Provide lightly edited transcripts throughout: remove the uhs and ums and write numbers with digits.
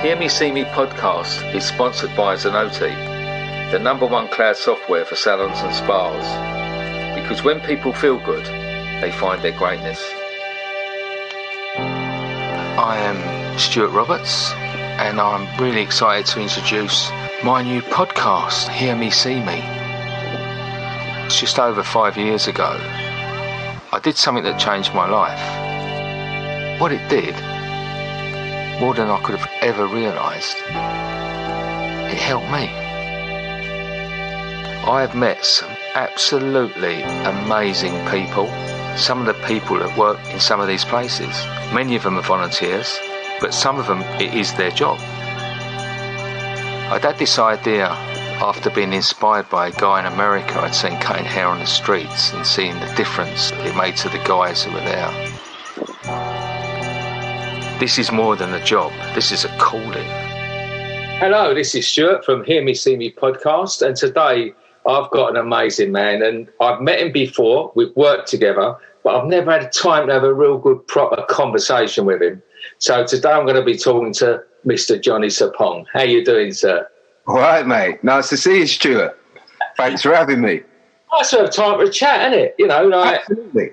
Hear Me See Me podcast is sponsored by Zenoti, the #1 cloud software for salons and spas. Because when people feel good, they find their greatness. I am Stuart Roberts, and I'm really excited to introduce my new podcast, Hear Me See Me. It's just over 5 years ago. I did something that changed my life. What it did, more than I could have ever realised, it helped me. I have met some absolutely amazing people. Some of the people that work in some of these places, many of them are volunteers, but some of them it is their job. I'd had this idea after being inspired by a guy in America I'd seen cutting hair on the streets and seeing the difference it made to the guys who were there. This is more than a job. This is a calling. Hello, this is Stuart from Hear Me See Me podcast, and today I've got an amazing man, and I've met him before. We've worked together, but I've never had time to have a real good, proper conversation with him. So today I'm going to be talking to Mr. Johnnie Sapong. How you doing, sir? All right, mate. Nice to see you, Stuart. Thanks for having me. Nice to have time for a chat, isn't it? You know, like, absolutely.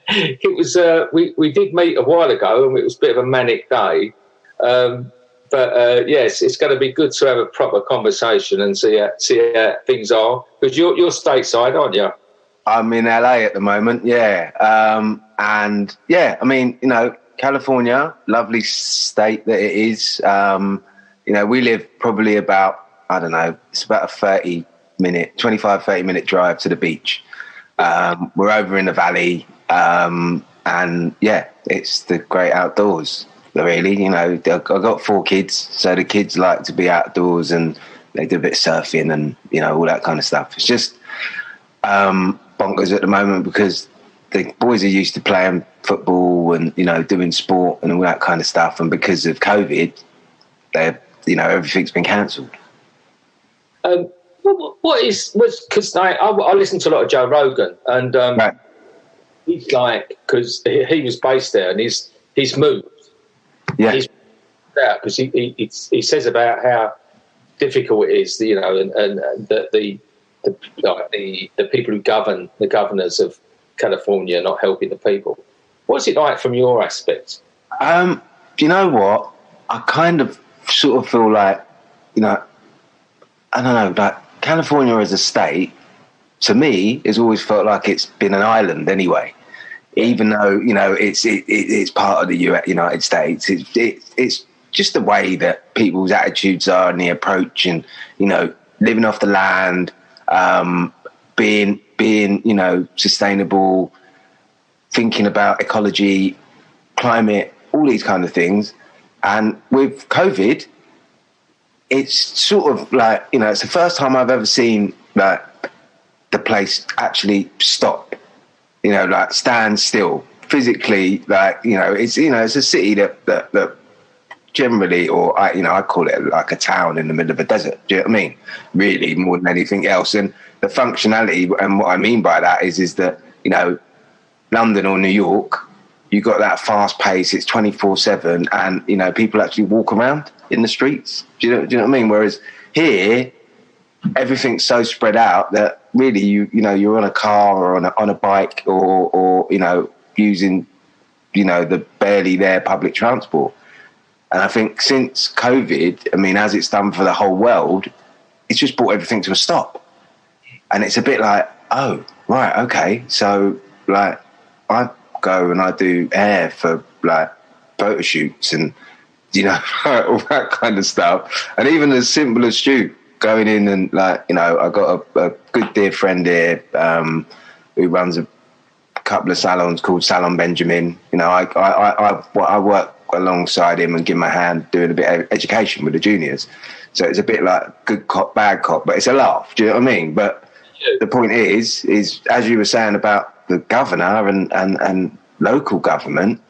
It was. We did meet a while ago, and it was a bit of a manic day. But yes, it's going to be good to have a proper conversation and see how things are. Because you're stateside, aren't you? I'm in LA at the moment, yeah. And yeah, I mean, you know, California, lovely state that it is. You know, we live probably about, I don't know, it's about a 25, 30 minute drive to the beach. We're over in the valley, and yeah, it's the great outdoors, really. You know, I've got 4 kids, so the kids like to be outdoors and they do a bit of surfing and, you know, all that kind of stuff. It's just bonkers at the moment because the boys are used to playing football and, you know, doing sport and all that kind of stuff, and because of COVID, you know, everything's been cancelled. Because I listen to a lot of Joe Rogan, and right. He's like, because he was based there and he's moved. Yeah. He's out because he says about how difficult it is, you know, and that the people who govern, the governors of California, are not helping the people. What's it like from your aspect? Do you know what? I kind of sort of feel like, you know, I don't know, like California as a state, to me, has always felt like it's been an island anyway. Even though, you know, it's part of the United States, it's just the way that people's attitudes are and the approach, and, you know, living off the land, being you know, sustainable, thinking about ecology, climate, all these kind of things. And with COVID, it's sort of like, you know, it's the first time I've ever seen like the place actually stop, you know, like stand still physically. Like, you know, it's a city that generally, or I call it like a town in the middle of a desert. Do you know what I mean? Really, more than anything else. And the functionality, and what I mean by that is that, you know, London or New York, you got that fast pace. It's 24/7, and, you know, people actually walk around in the streets. Do you know what I mean? Whereas here, everything's so spread out that really you know, you're on a car or on a bike or you know, using, you know, the barely there public transport. And I think since COVID, I mean, as it's done for the whole world, it's just brought everything to a stop. And it's a bit like, oh, right, okay. So, like, I go and I do hair for, like, photo shoots and, you know, all that kind of stuff. And even as simple as Stu, going in and, like, you know, I got a good dear friend here who runs a couple of salons called Salon Benjamin. You know, I work alongside him and give him a hand doing a bit of education with the juniors. So it's a bit like good cop, bad cop, but it's a laugh. Do you know what I mean? But the point is as you were saying about the governor and local government,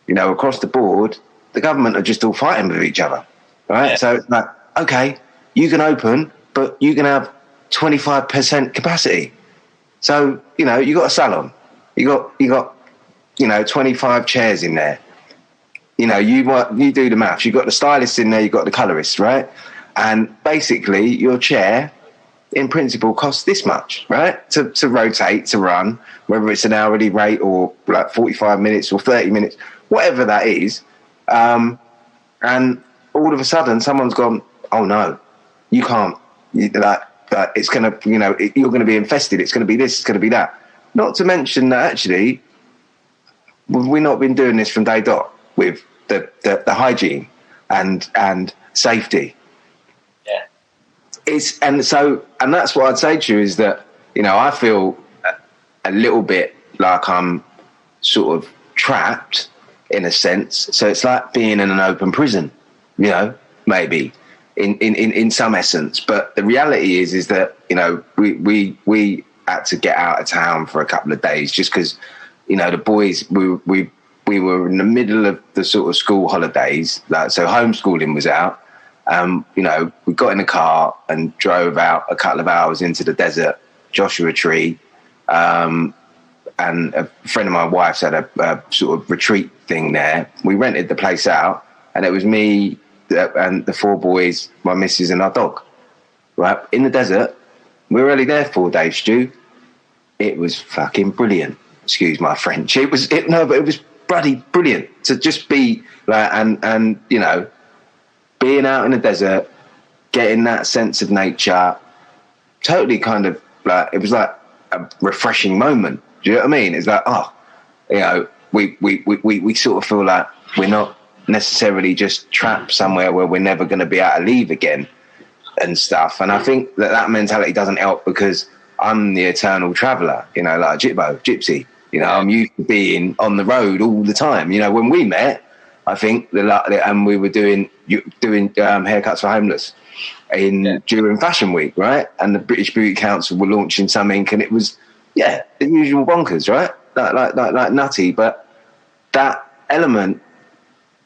you know, across the board, the government are just all fighting with each other, right? Yeah. So it's like, okay, you can open, but you can have 25% capacity. So, you know, you got a salon, you got, you know, 25 chairs in there. you do the maths. You've got the stylist in there, you've got the colorist, right? And basically your chair, in principle, costs this much, right? To rotate, to run, whether it's an hourly rate or like 45 minutes or 30 minutes, whatever that is. And all of a sudden someone's gone, oh no, you can't, it's going to, you're going to be infested. It's going to be this, it's going to be that. Not to mention that actually, we've not been doing this from day dot with the hygiene and safety. And that's what I'd say to you is that, I feel a little bit like I'm sort of trapped in a sense. So it's like being in an open prison, maybe in some essence. But the reality is that, we had to get out of town for a couple of days just because, the boys, we were in the middle of the sort of school holidays. So homeschooling was out. We got in a car and drove out a couple of hours into the desert, Joshua Tree. And a friend of my wife's had a sort of retreat thing there. We rented the place out, and it was me and the 4 boys, my missus and our dog, right? In the desert. We were only there 4 days, Stu. It was fucking brilliant. Excuse my French. But it was bloody brilliant to just be like, and being out in the desert, getting that sense of nature, totally kind of like, it was like a refreshing moment. Do you know what I mean? It's like, we sort of feel like we're not necessarily just trapped somewhere where we're never going to be able to leave again and stuff. And I think that mentality doesn't help because I'm the eternal traveller, like gypsy. I'm used to being on the road all the time. When we met, I think and we were doing haircuts for homeless during Fashion Week, right? And the British Beauty Council were launching something, and it was the usual bonkers, right? Like nutty. But that element,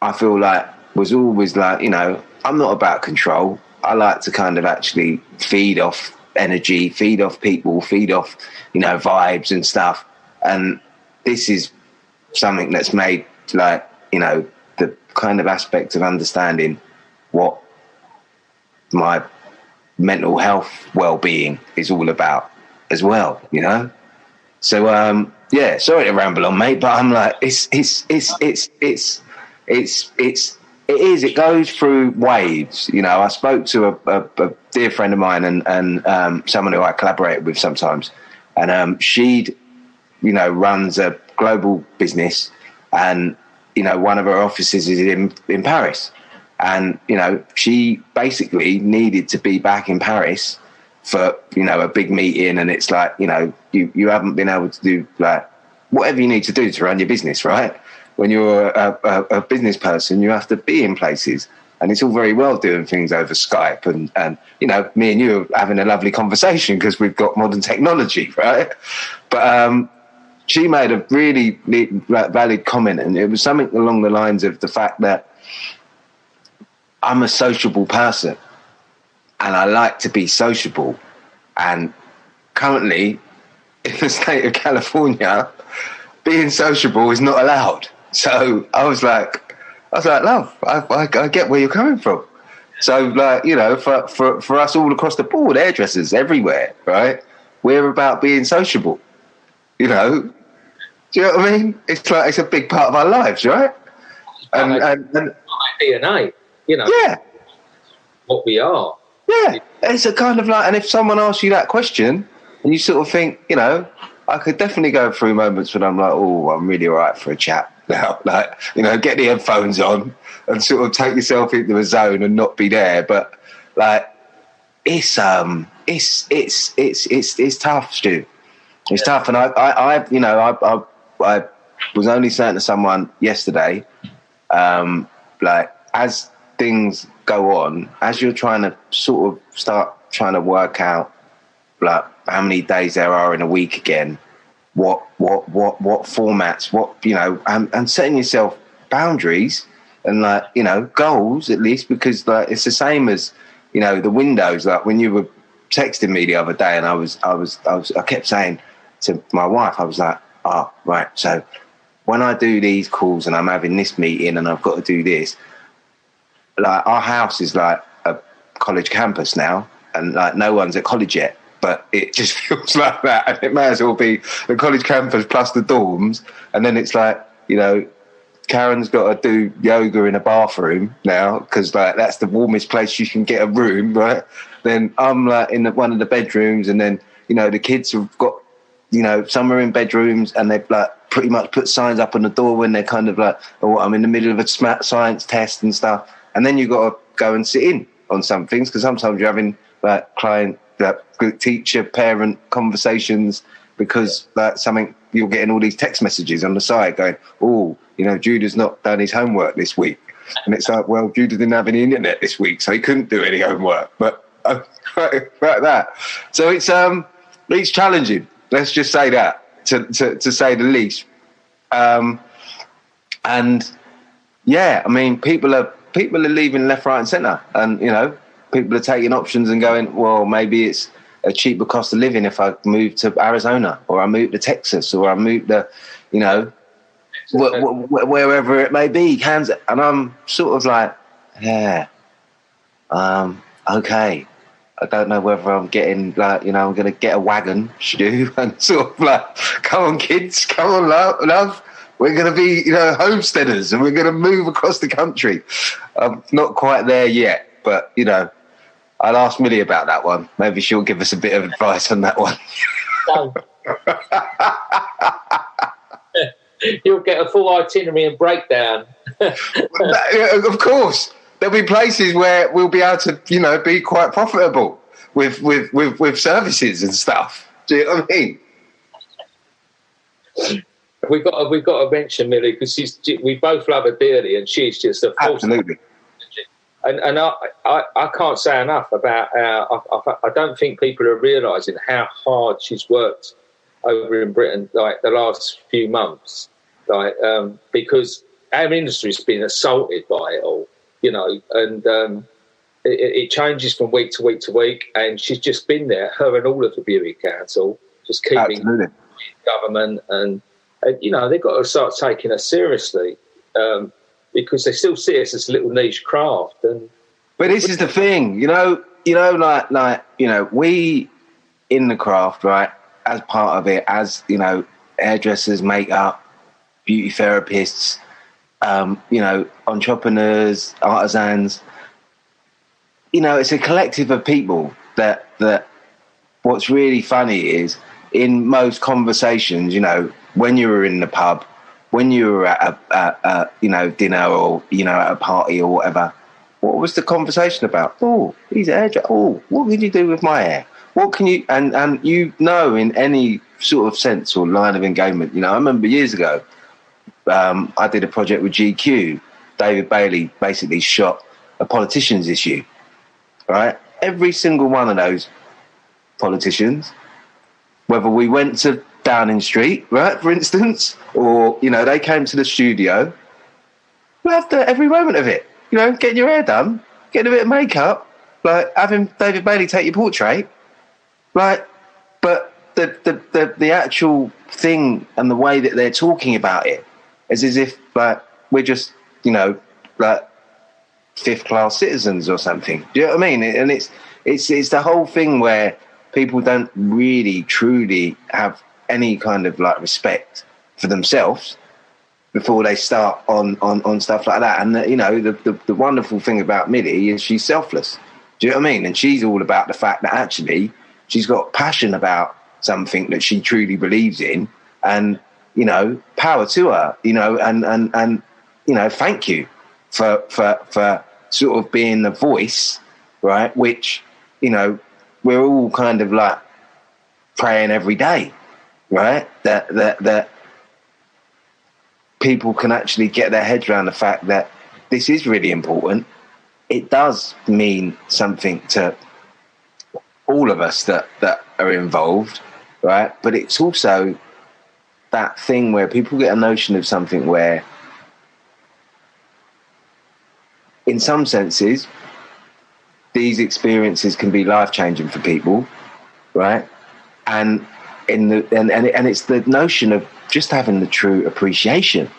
I feel like, was always like, I'm not about control. I like to kind of actually feed off energy, feed off people, feed off vibes and stuff. And this is something that's made like the kind of aspect of understanding what my mental health well-being is all about as well, So sorry to ramble on, mate, but I'm like, it goes through waves. I spoke to a dear friend of mine and someone who I collaborated with sometimes, and she runs a global business, and one of her offices is in Paris. And, she basically needed to be back in Paris for, a big meeting. And it's like, you haven't been able to do like whatever you need to do to run your business, right? When you're a business person, you have to be in places. And it's all very well doing things over Skype. And me and you are having a lovely conversation because we've got modern technology, right? But she made a really valid comment, and it was something along the lines of the fact that I'm a sociable person and I like to be sociable. And currently, in the state of California, being sociable is not allowed. So I was like, love, I get where you're coming from. So, for us all across the board, hairdressers everywhere, right? We're about being sociable. Do you know what I mean? It's like it's a big part of our lives, right? And DNA, yeah, what we are. Yeah, it's a kind of like, and if someone asks you that question, and you sort of think, I could definitely go through moments when I'm like, oh, I'm really all right for a chat now. Like, get the headphones on and sort of take yourself into a zone and not be there. But like, it's tough, Stu. It's tough, and I was only saying to someone yesterday, like, as things go on, as you're trying to sort of start trying to work out like how many days there are in a week again, what formats, and setting yourself boundaries and goals at least, because like it's the same as the windows. Like when you were texting me the other day, and I kept saying to my wife, I was like, oh, right, so when I do these calls and I'm having this meeting and I've got to do this, like our house is like a college campus now, and like no one's at college yet, but it just feels like that, and it may as well be the college campus plus the dorms, and then it's like, you know, Karen's got to do yoga in a bathroom now because like that's the warmest place you can get a room, right? Then I'm like in one of the bedrooms, and then, you know, the kids have got, you know, some are in bedrooms and they've like pretty much put signs up on the door when they're kind of like, oh, I'm in the middle of a science test and stuff. And then you've got to go and sit in on some things because sometimes you're having like client, like teacher, parent conversations because like something, you're getting all these text messages on the side going, oh, you know, Jude has not done his homework this week. And it's like, well, Jude didn't have any internet this week, so he couldn't do any homework. But like that. So it's challenging. Let's just say that, to say the least. And yeah, I mean, people are leaving left, right, and centre, and you know, people are taking options and going, well, maybe it's a cheaper cost of living if I move to Arizona, or I move to Texas, or I move to, you know, wherever it may be, Kansas. And I'm sort of like, yeah, okay. I don't know whether I'm getting like, you know, I'm going to get a wagon, Stu, and sort of like, come on, kids, come on, love. We're going to be, you know, homesteaders, and we're going to move across the country. I'm not quite there yet, but, you know, I'll ask Millie about that one. Maybe she'll give us a bit of advice on that one. You'll get a full itinerary and breakdown. Of course. There'll be places where we'll be able to, you know, be quite profitable with services and stuff. Do you know what I mean? We've got to mention Millie because we both love her dearly, and she's just a force. Absolutely. And I can't say enough about I don't think people are realising how hard she's worked over in Britain, like the last few months, like because our industry's been assaulted by it all, you know, and it changes from week to week to week, and she's just been there, her and all of the Beauty Council, just keeping government and you know, they've got to start taking us seriously because they still see us as a little niche craft. But this is the thing, you know, like you know, we in the craft, right, as part of it, as, you know, hairdressers, makeup, beauty therapists, you know, entrepreneurs, artisans, you know, it's a collective of people that what's really funny is in most conversations, you know, when you were in the pub, when you were at a you know, dinner, or, you know, at a party or whatever, what was the conversation about? Oh, he's a hairdresser. Oh, what can you do with my hair? What can you, and you know, in any sort of sense or line of engagement, you know, I remember years ago, I did a project with GQ. David Bailey basically shot a politician's issue, right? Every single one of those politicians, whether we went to Downing Street, right, for instance, or, you know, they came to the studio, we loved every moment of it. You know, getting your hair done, getting a bit of makeup, like having David Bailey take your portrait, like, but the actual thing and the way that they're talking about it is as if like we're just, you know, like fifth class citizens or something. Do you know what I mean? And it's the whole thing where people don't really truly have any kind of like respect for themselves before they start on stuff like that. And you know, the wonderful thing about Millie is she's selfless. Do you know what I mean? And she's all about the fact that actually she's got passion about something that she truly believes in, and, you know, power to her, you know, and you know, thank you for sort of being the voice, right, which, you know, we're all kind of like praying every day, right, that people can actually get their heads around the fact that this is really important. It does mean something to all of us that are involved, right? But it's also that thing where people get a notion of something where, in some senses, these experiences can be life-changing for people, right? And it's the notion of just having the true appreciation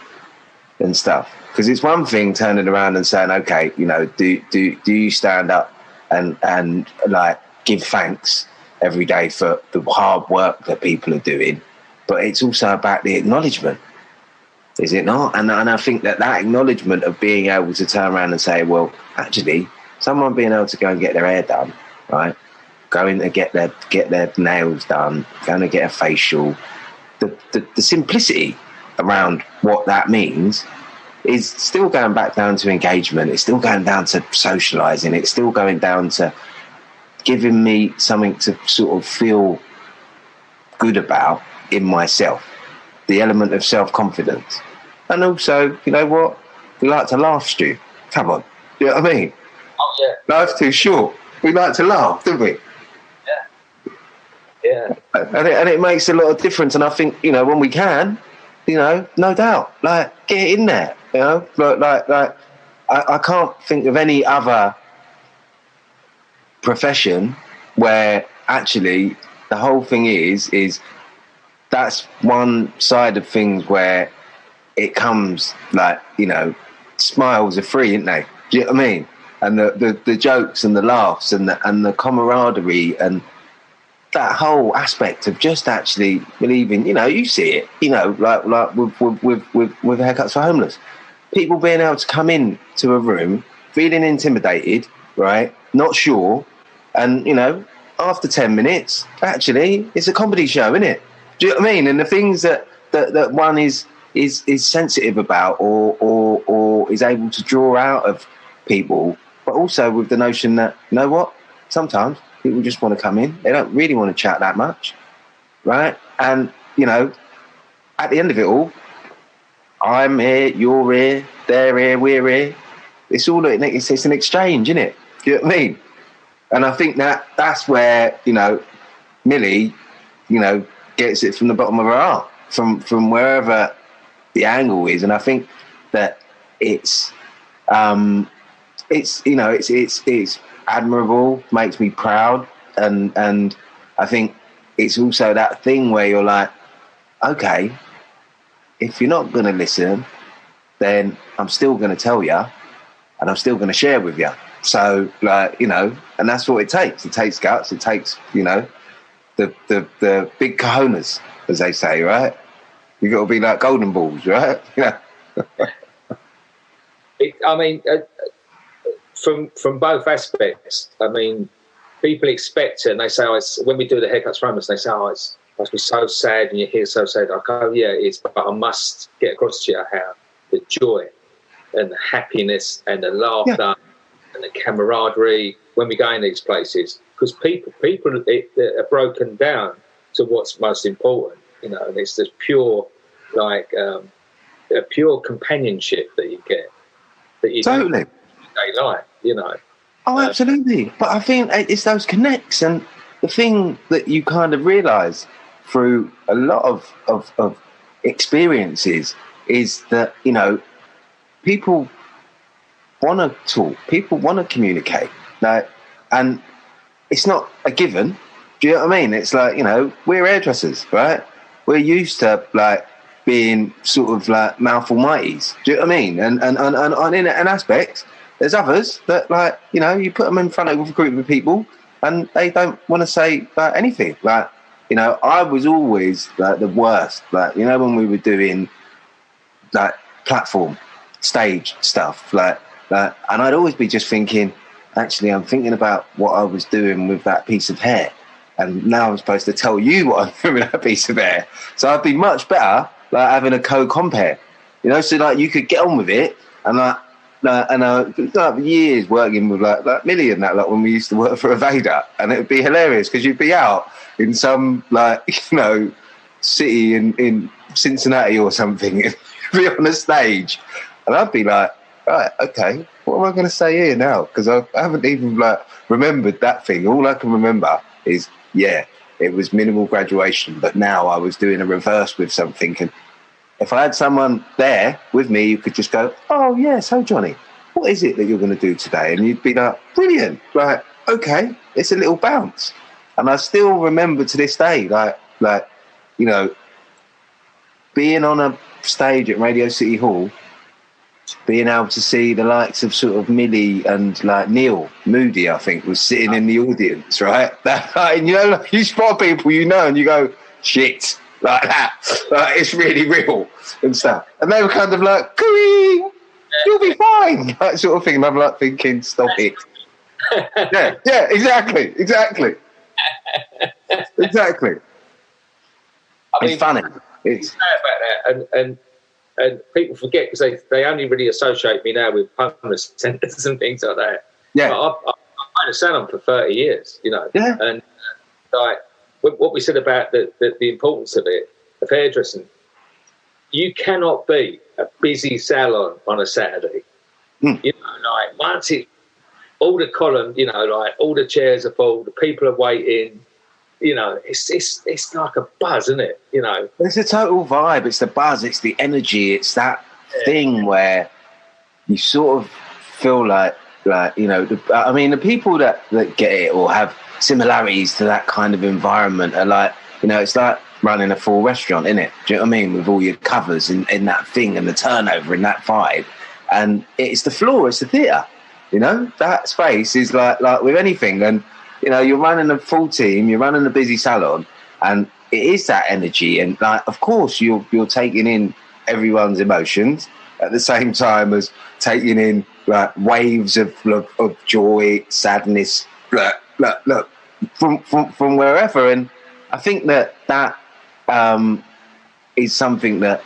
and stuff. Because it's one thing turning around and saying, okay, you know, do you stand up and like give thanks every day for the hard work that people are doing, but it's also about the acknowledgement, is it not? And I think that acknowledgement of being able to turn around and say, well, actually, someone being able to go and get their hair done, right? Going to get their nails done, going to get a facial, the simplicity around what that means is still going back down to engagement. It's still going down to socialising. It's still going down to giving me something to sort of feel good about in myself, the element of self-confidence. And also, you know what? We like to laugh, Stu. Come on. You know what I mean? Oh, yeah. Life's too short. We like to laugh, don't we? Yeah. And it makes a lot of difference. And I think, you know, when we can, you know, no doubt, like, get in there, you know? Like I can't think of any other profession where actually the whole thing is that's one side of things where it comes like, you know, smiles are free, aren't they? Do you know what I mean? And the jokes and the laughs and the camaraderie and that whole aspect of just actually believing, you know, you see it, you know, like with Haircuts for Homeless. People being able to come in to a room, feeling intimidated, right? Not sure. And, you know, after 10 minutes, actually, it's a comedy show, isn't it? Do you know what I mean? And the things that one is sensitive about or is able to draw out of people, but also with the notion that, you know what, sometimes people just want to come in. They don't really want to chat that much, right? And, you know, at the end of it all, I'm here, you're here, they're here, we're here. It's all, it's an exchange, isn't it? Do you know what I mean? And I think that's where, you know, Millie, you know, gets it from the bottom of her heart, from wherever the angle is. And I think that it's you know, it's admirable, makes me proud, and I think it's also that thing where you're like, okay, if you're not going to listen, then I'm still going to tell you, and I'm still going to share with you. So, like, you know, and that's what it takes. It takes guts. It takes, you know, the big cojones, as they say, right? You got to be like golden balls, right? Yeah. I mean, from both aspects. I mean, people expect it, and they say, "Oh, it's when we do the Haircuts for Homeless." They say, "Oh, it must be so sad," and you hear so sad. I go, "Yeah, it is," but I must get across to you how the joy and the happiness and the laughter and the camaraderie when we go in these places, because people are broken down to what's most important, you know, and it's this pure, like, a pure companionship that you get, that you totally day life, you know. Oh, absolutely. But I think it's those connects, and the thing that you kind of realise through a lot of experiences is that, you know, people want to talk, people want to communicate, like, and it's not a given. Do you know what I mean? It's like, you know, we're hairdressers, right? We're used to, like, being sort of like mouth almighties. Do you know what I mean? And in an aspect, there's others that, like, you know, you put them in front of a group of people and they don't want to say, like, anything. Like, you know, I was always, like, the worst. Like, you know, when we were doing, like, platform, stage stuff, like, and I'd always be just thinking, actually, I'm thinking about what I was doing with that piece of hair. And now I'm supposed to tell you what I'm doing with that piece of hair. So I'd be much better, like, having a co-compare, you know, so, like, you could get on with it. And like years working with like Millie and that, like when we used to work for Aveda, and it would be hilarious because you'd be out in some, like, you know, city in Cincinnati or something, and be on a stage, and I'd be like, right, okay, what am I going to say here now? Because I haven't even, like, remembered that thing. All I can remember is, yeah, it was minimal graduation, but now I was doing a reverse with something, and if I had someone there with me, you could just go, oh, yeah, so Johnny, what is it that you're going to do today? And you'd be like, brilliant. Like, okay, it's a little bounce. And I still remember to this day, like, you know, being on a stage at Radio City Hall, being able to see the likes of sort of Millie and like Neil Moody, I think, was sitting in the audience, right? And, you know, like, you spot people, you know, and you go, shit, like that. Like, it's really real and stuff. And they were kind of like, cooey, you'll be fine, that sort of thing. And I'm like thinking, stop it. yeah, exactly. I mean, it's funny. It's about that, and people forget because they only really associate me now with homeless centres and things like that. Yeah, but I've had a salon for 30 years, you know. Yeah, and like what we said about the importance of it, of hairdressing. You cannot be a busy salon on a Saturday. You know, like once it, all the column, you know, like all the chairs are full, the people are waiting. You know, it's like a buzz, isn't it? You know, it's a total vibe. It's the buzz. It's the energy. It's that thing where you sort of feel like you know. The people that get it or have similarities to that kind of environment are like, you know, it's like running a full restaurant, isn't it? Do you know what I mean? With all your covers in that thing and the turnover and that vibe, and it's the floor. It's the theatre. You know, that space is like with anything. And you know, you're running a full team, you're running a busy salon, and it is that energy. And like, of course, you're taking in everyone's emotions at the same time as taking in like waves of joy, sadness, look from wherever. And I think that is something that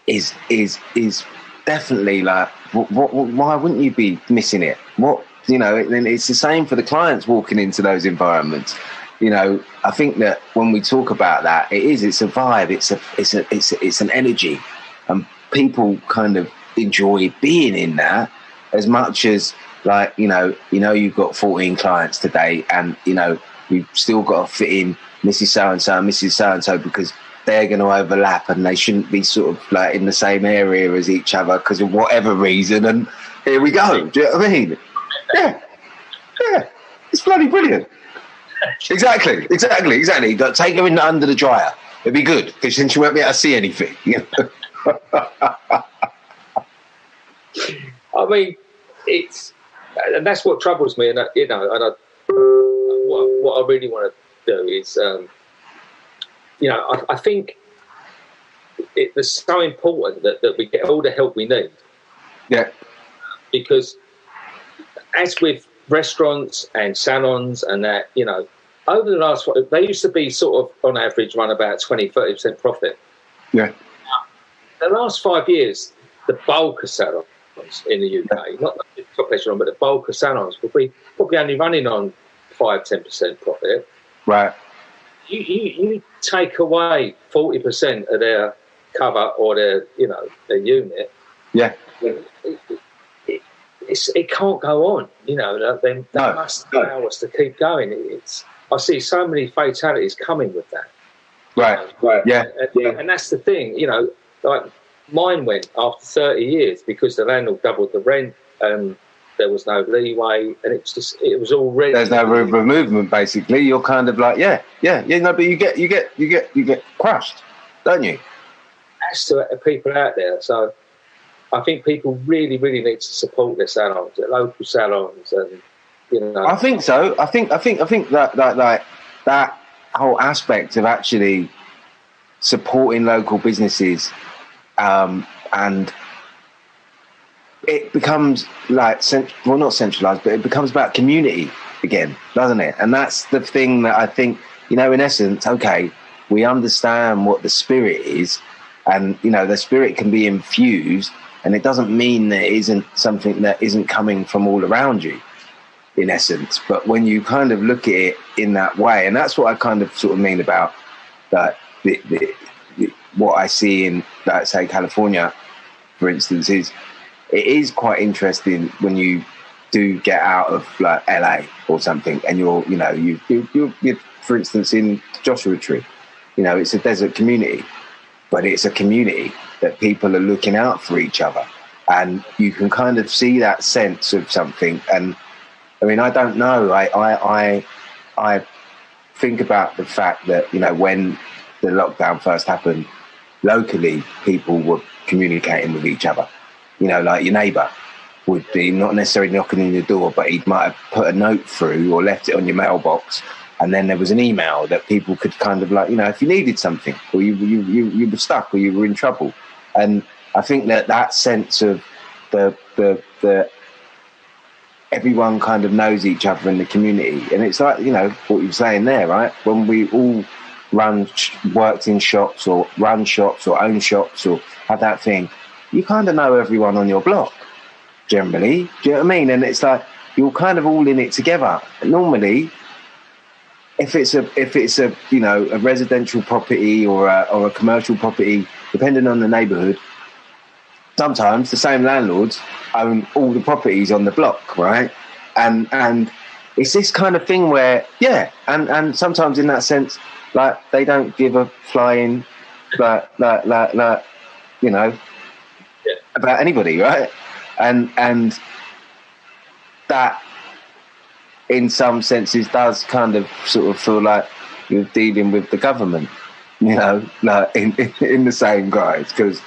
is definitely like, why wouldn't you be missing it? You know, and it's the same for the clients walking into those environments. You know, I think that when we talk about that, it's a vibe, it's an energy, and people kind of enjoy being in that as much as like, you know, you've got 14 clients today, and you know you've still got to fit in Mrs. So-and-so and Mrs. So-and-so because they're going to overlap and they shouldn't be sort of like in the same area as each other because of whatever reason. And here we go. Do you know what I mean? Yeah, it's bloody brilliant. Exactly. Take her in under the dryer. It'd be good because then she won't be able to see anything. You know? I mean, and that's what troubles me. And you know, and what I really want to do is, you know, I think it's so important that we get all the help we need. Yeah, because as with restaurants and salons and that, you know, over the last, they used to be sort of on average run about 20-30% profit. Yeah. The last 5 years, the bulk of salons in the UK, not the top restaurant, but the bulk of salons will be probably only running on 5-10% profit. Right. You take away 40% of their cover or their, you know, their unit. Yeah. It can't go on, you know. They must allow us to keep going. I see so many fatalities coming with that. Right. Yeah. And that's the thing, you know. Like mine went after 30 years because the landlord doubled the rent and there was no leeway, and it was already. There's no room for movement. Basically, you're kind of like, yeah. No, but you get crushed, don't you? That's to people out there. So I think people really, really need to support their salons, their local salons, and you know. I think so. I think that whole aspect of actually supporting local businesses, and it becomes like not centralised, but it becomes about community again, doesn't it? And that's the thing that I think, you know, in essence, okay, we understand what the spirit is, and you know, the spirit can be infused. And it doesn't mean that it isn't something that isn't coming from all around you, in essence. But when you kind of look at it in that way, and that's what I kind of sort of mean about that, what I see in, like, say, California, for instance, is it is quite interesting when you do get out of like LA or something, and you're for instance, in Joshua Tree, you know, it's a desert community, but it's a community that people are looking out for each other, and you can kind of see that sense of something. And I mean, I don't know, I think about the fact that, you know, when the lockdown first happened, locally people were communicating with each other. You know, like your neighbour would be not necessarily knocking on your door, but he might have put a note through or left it on your mailbox, and then there was an email that people could kind of like, you know, if you needed something or you were stuck or you were in trouble. And I think that sense of the everyone kind of knows each other in the community, and it's like, you know, what you're saying there, right? When we all worked in shops or run shops or own shops or have that thing, you kind of know everyone on your block generally. Do you know what I mean? And it's like you're kind of all in it together. Normally, if it's a you know, a residential property or a commercial property, depending on the neighbourhood, sometimes the same landlords own all the properties on the block, right? And it's this kind of thing where, yeah, and sometimes in that sense, like they don't give a flying, like you know, yeah, about anybody, right? And that, in some senses, does kind of sort of feel like you're dealing with the government, you know, like in the same guise, because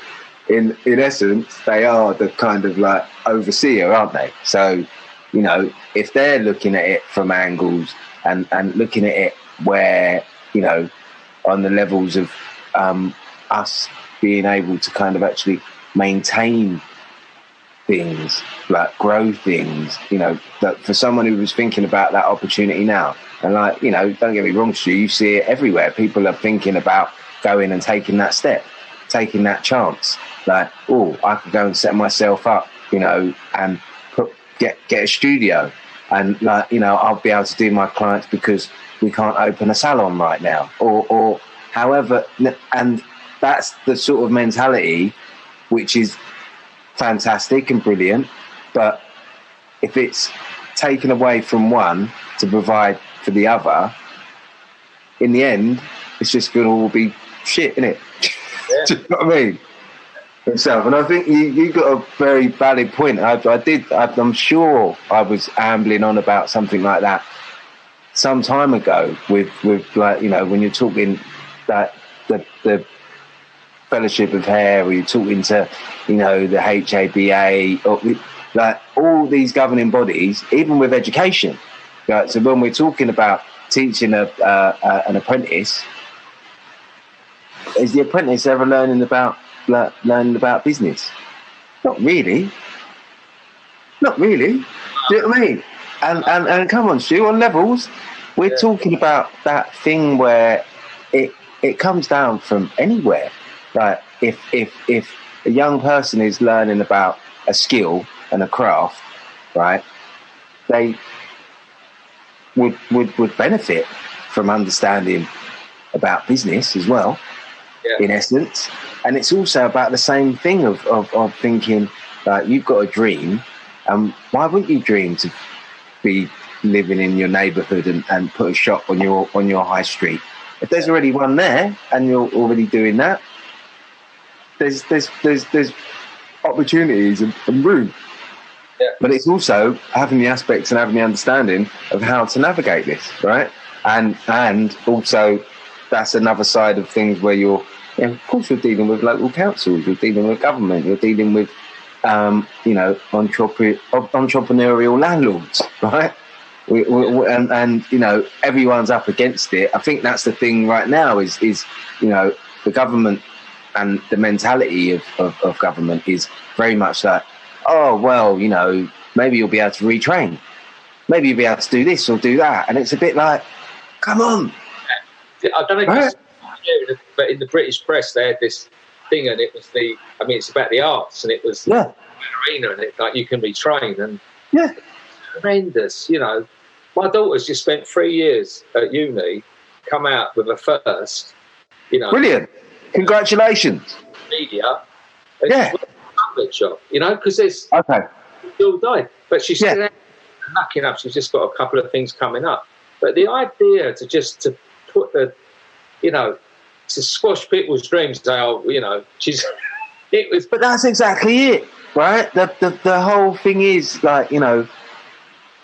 in essence they are the kind of like overseer, aren't they? So, you know, if they're looking at it from angles and looking at it where, you know, on the levels of us being able to kind of actually maintain things, like grow things, you know, that for someone who was thinking about that opportunity now, and like, you know, don't get me wrong, Stu, you see it everywhere. People are thinking about going and taking that step, taking that chance. Like, oh, I could go and set myself up, you know, and get a studio, and like, you know, I'll be able to do my clients because we can't open a salon right now, or however. And that's the sort of mentality which is fantastic and brilliant, but if it's taken away from one to provide for the other, in the end, it's just going to all be shit, innit? Yeah. Do you know what I mean? Himself. And I think you got a very valid point. I'm sure I was ambling on about something like that some time ago with like, you know, when you're talking that the Fellowship of Hair, or you're talking to, you know, the HABA, or like all these governing bodies, even with education. Right? So when we're talking about teaching an apprentice, is the apprentice ever learning about business? Not really. Do you know what I mean? And come on, Stu, on levels, we're talking about that thing where it comes down from anywhere. Like if a young person is learning about a skill and a craft, right, they would benefit from understanding about business as well, in essence. And it's also about the same thing of thinking, like, you've got a dream, and why wouldn't you dream to be living in your neighbourhood and put a shop on your high street? If there's already one there and you're already doing that, there's opportunities and room. Yeah. But it's also having the aspects and having the understanding of how to navigate this, right? And also that's another side of things where you're, of course, you're dealing with local councils, you're dealing with government, you're dealing with, you know, entrepreneurial landlords, right? And you know, everyone's up against it. I think that's the thing right now is you know, the government and the mentality of government is very much like, oh, well, you know, maybe you'll be able to retrain. Maybe you'll be able to do this or do that. And it's a bit like, come on. I don't know if but in the British press, they had this thing, and it was it's about the arts, and it was arena, and it's like you can be trained, and it's horrendous. You know, my daughter's just spent 3 years at uni, come out with a first. You know, brilliant. Congratulations. Media. Yeah. Shop, you know, because there's all day, but she's still lucky enough. She's just got a couple of things coming up. But the idea to put the, you know, to squash people's dreams, say, oh, you know, it was. But that's exactly it, right? The whole thing is like, you know,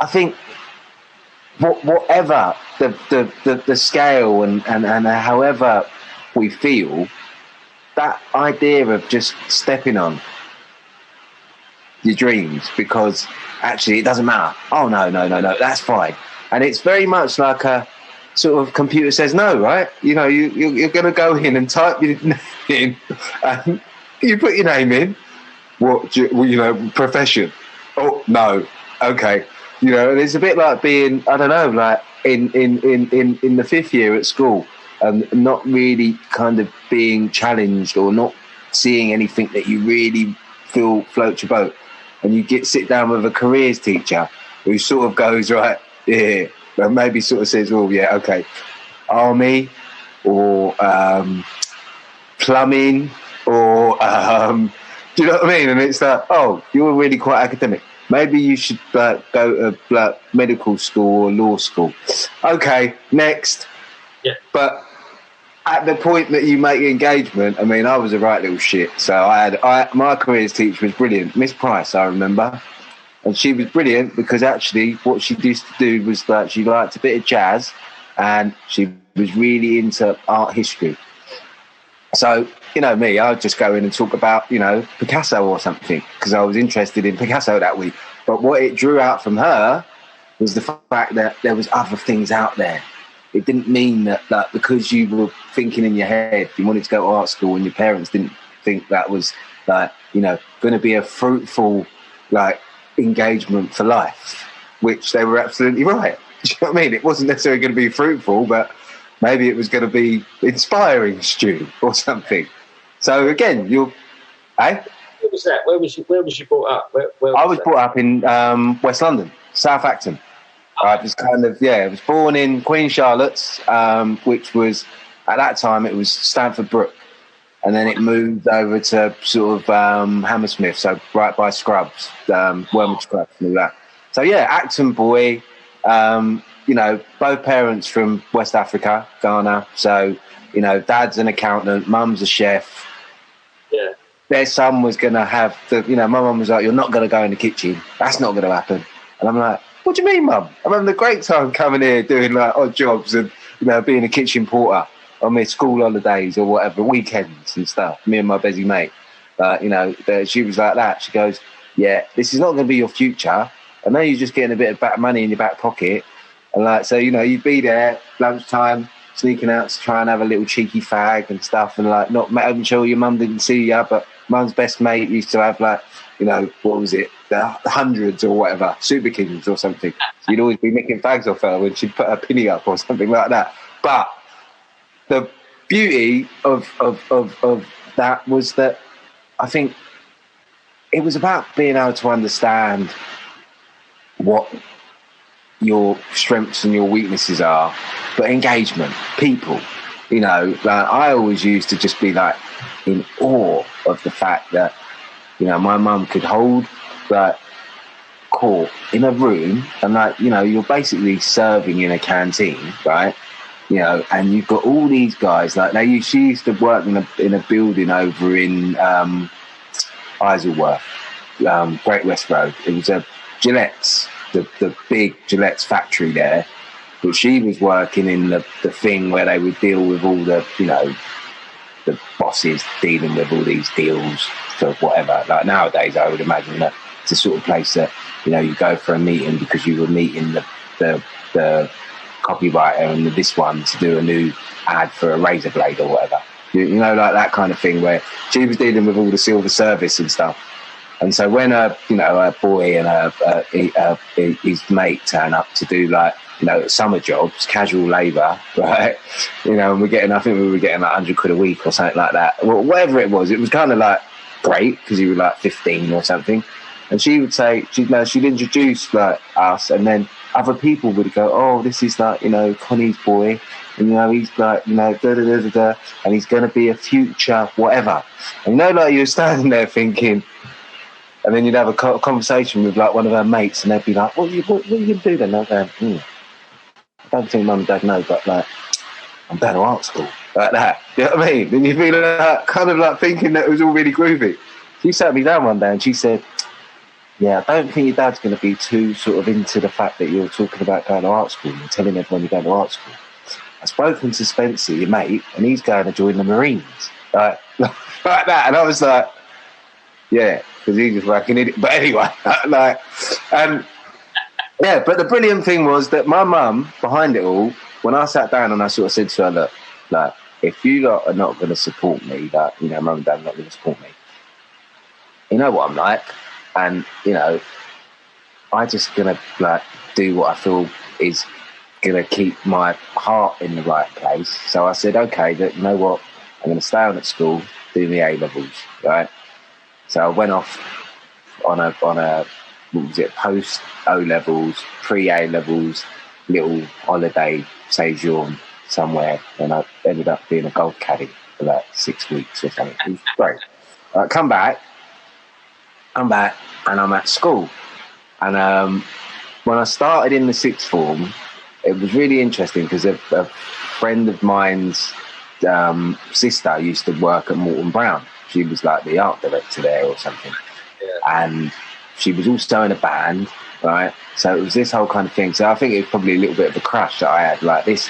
I think whatever the scale and however we feel, that idea of just stepping on your dreams because actually it doesn't matter. Oh, no, that's fine. And it's very much like a sort of computer says no, right? You know, you're going to go in and type your name in, and you put your name in, profession. Oh, no, okay. You know, and it's a bit like being, I don't know, like in the fifth year at school and not really kind of being challenged or not seeing anything that you really feel floats your boat. And you sit down with a careers teacher who sort of goes, right, yeah, and maybe sort of says, oh, yeah, okay, army or plumbing or, do you know what I mean? And it's like, oh, you're really quite academic. Maybe you should go to medical school or law school. Okay, next. Yeah. But at the point that you make engagement, I mean, I was a right little shit. So my careers teacher was brilliant, Miss Price, I remember. And she was brilliant because actually what she used to do was that she liked a bit of jazz and she was really into art history. So, you know me, I'd just go in and talk about, you know, Picasso or something because I was interested in Picasso that week. But what it drew out from her was the fact that there was other things out there. It didn't mean that because you were thinking in your head you wanted to go to art school and your parents didn't think that was, like, you know, going to be a fruitful, like, engagement for life, which they were absolutely right. Do you know what I mean? It wasn't necessarily going to be fruitful, but maybe it was going to be inspiring, Stu, or something. So again, Where was that? Where was you brought up? Where I was brought up in West London, South Acton. I was I was born in Queen Charlotte's, which was, at that time, it was Stamford Brook. And then it moved over to sort of Hammersmith, so right by Scrubs, Wormwood Scrubs and all that. So yeah, Acton boy, you know, both parents from West Africa, Ghana. So, you know, dad's an accountant, mum's a chef. Yeah. Their son was going to have my mum was like, you're not going to go in the kitchen. That's not going to happen. And I'm like, what do you mean, mum? I'm having a great time coming here doing like odd jobs and, you know, being a kitchen porter on my school holidays or whatever, weekends and stuff, me and my busy mate. You know, she was like that. She goes, yeah, this is not going to be your future. I know you're just getting a bit of back money in your back pocket. And like, so, you know, you'd be there lunchtime, sneaking out to try and have a little cheeky fag and stuff, and like not making sure your mum didn't see you, but mum's best mate used to have like, you know, what was it, the hundreds or whatever, Super Kings or something. So you'd always be nicking fags off her when she'd put her penny up or something like that. But the beauty of that was that I think it was about being able to understand what your strengths and your weaknesses are, but engagement, people, you know, like I always used to just be like in awe of the fact that, you know, my mum could hold like court in a room and like, you know, you're basically serving in a canteen, right? You know, and you've got all these guys like she used to work in a building over in Isleworth, Great West Road. It was a Gillette's, the big Gillette's factory there, but she was working in the thing where they would deal with all the, you know, the bosses dealing with all these deals for whatever. Like nowadays, I would imagine that it's the sort of place that, you know, you go for a meeting because you were meeting the copywriter and this one to do a new ad for a razor blade or whatever. You know, like that kind of thing where she was dealing with all the silver service and stuff. And so when her boy and his mate turn up to do like, you know, summer jobs, casual labour, right? You know, and I think we were getting like 100 quid a week or something like that. Well, whatever it was kind of like great because you were like 15 or something. And she would say, she'd introduce like us, and then other people would go, oh, this is like, you know, Connie's boy, and, you know, he's like, you know, and he's going to be a future whatever. And, you know, like you're standing there thinking, and then you'd have a conversation with like one of her mates, and they'd be like, what are you going to do then? And I'd go, I don't think mum and dad know, but like, I'm going to art school, like that. You know what I mean? And you'd be like, kind of like thinking that it was all really groovy. She sat me down one day and she said, yeah, I don't think your dad's going to be too sort of into the fact that you're talking about going to art school and telling everyone you're going to art school. I've spoken to Spencer, your mate, and he's going to join the Marines. Like, like that. And I was like, yeah, because he's just fucking idiot. But anyway, like, yeah, but the brilliant thing was that my mum, behind it all, when I sat down and I sort of said to her, look, like, if you lot are not going to support me, that, you know, mum and dad are not going to support me, you know what I'm like, and, you know, I just going to, like, do what I feel is going to keep my heart in the right place. So I said, okay, that, you know what, I'm going to stay on at school, do my A-levels, right? So I went off on a what was it, post O-levels, pre-A-levels, little holiday sojourn somewhere, and I ended up being a golf caddy for like 6 weeks or something. It was great. Come back, and I'm at school. And when I started in the sixth form, it was really interesting because a friend of mine's sister used to work at Morton Brown. She was like the art director there or something. Yeah. And she was also in a band, right? So it was this whole kind of thing. So I think it was probably a little bit of a crush that I had. Like this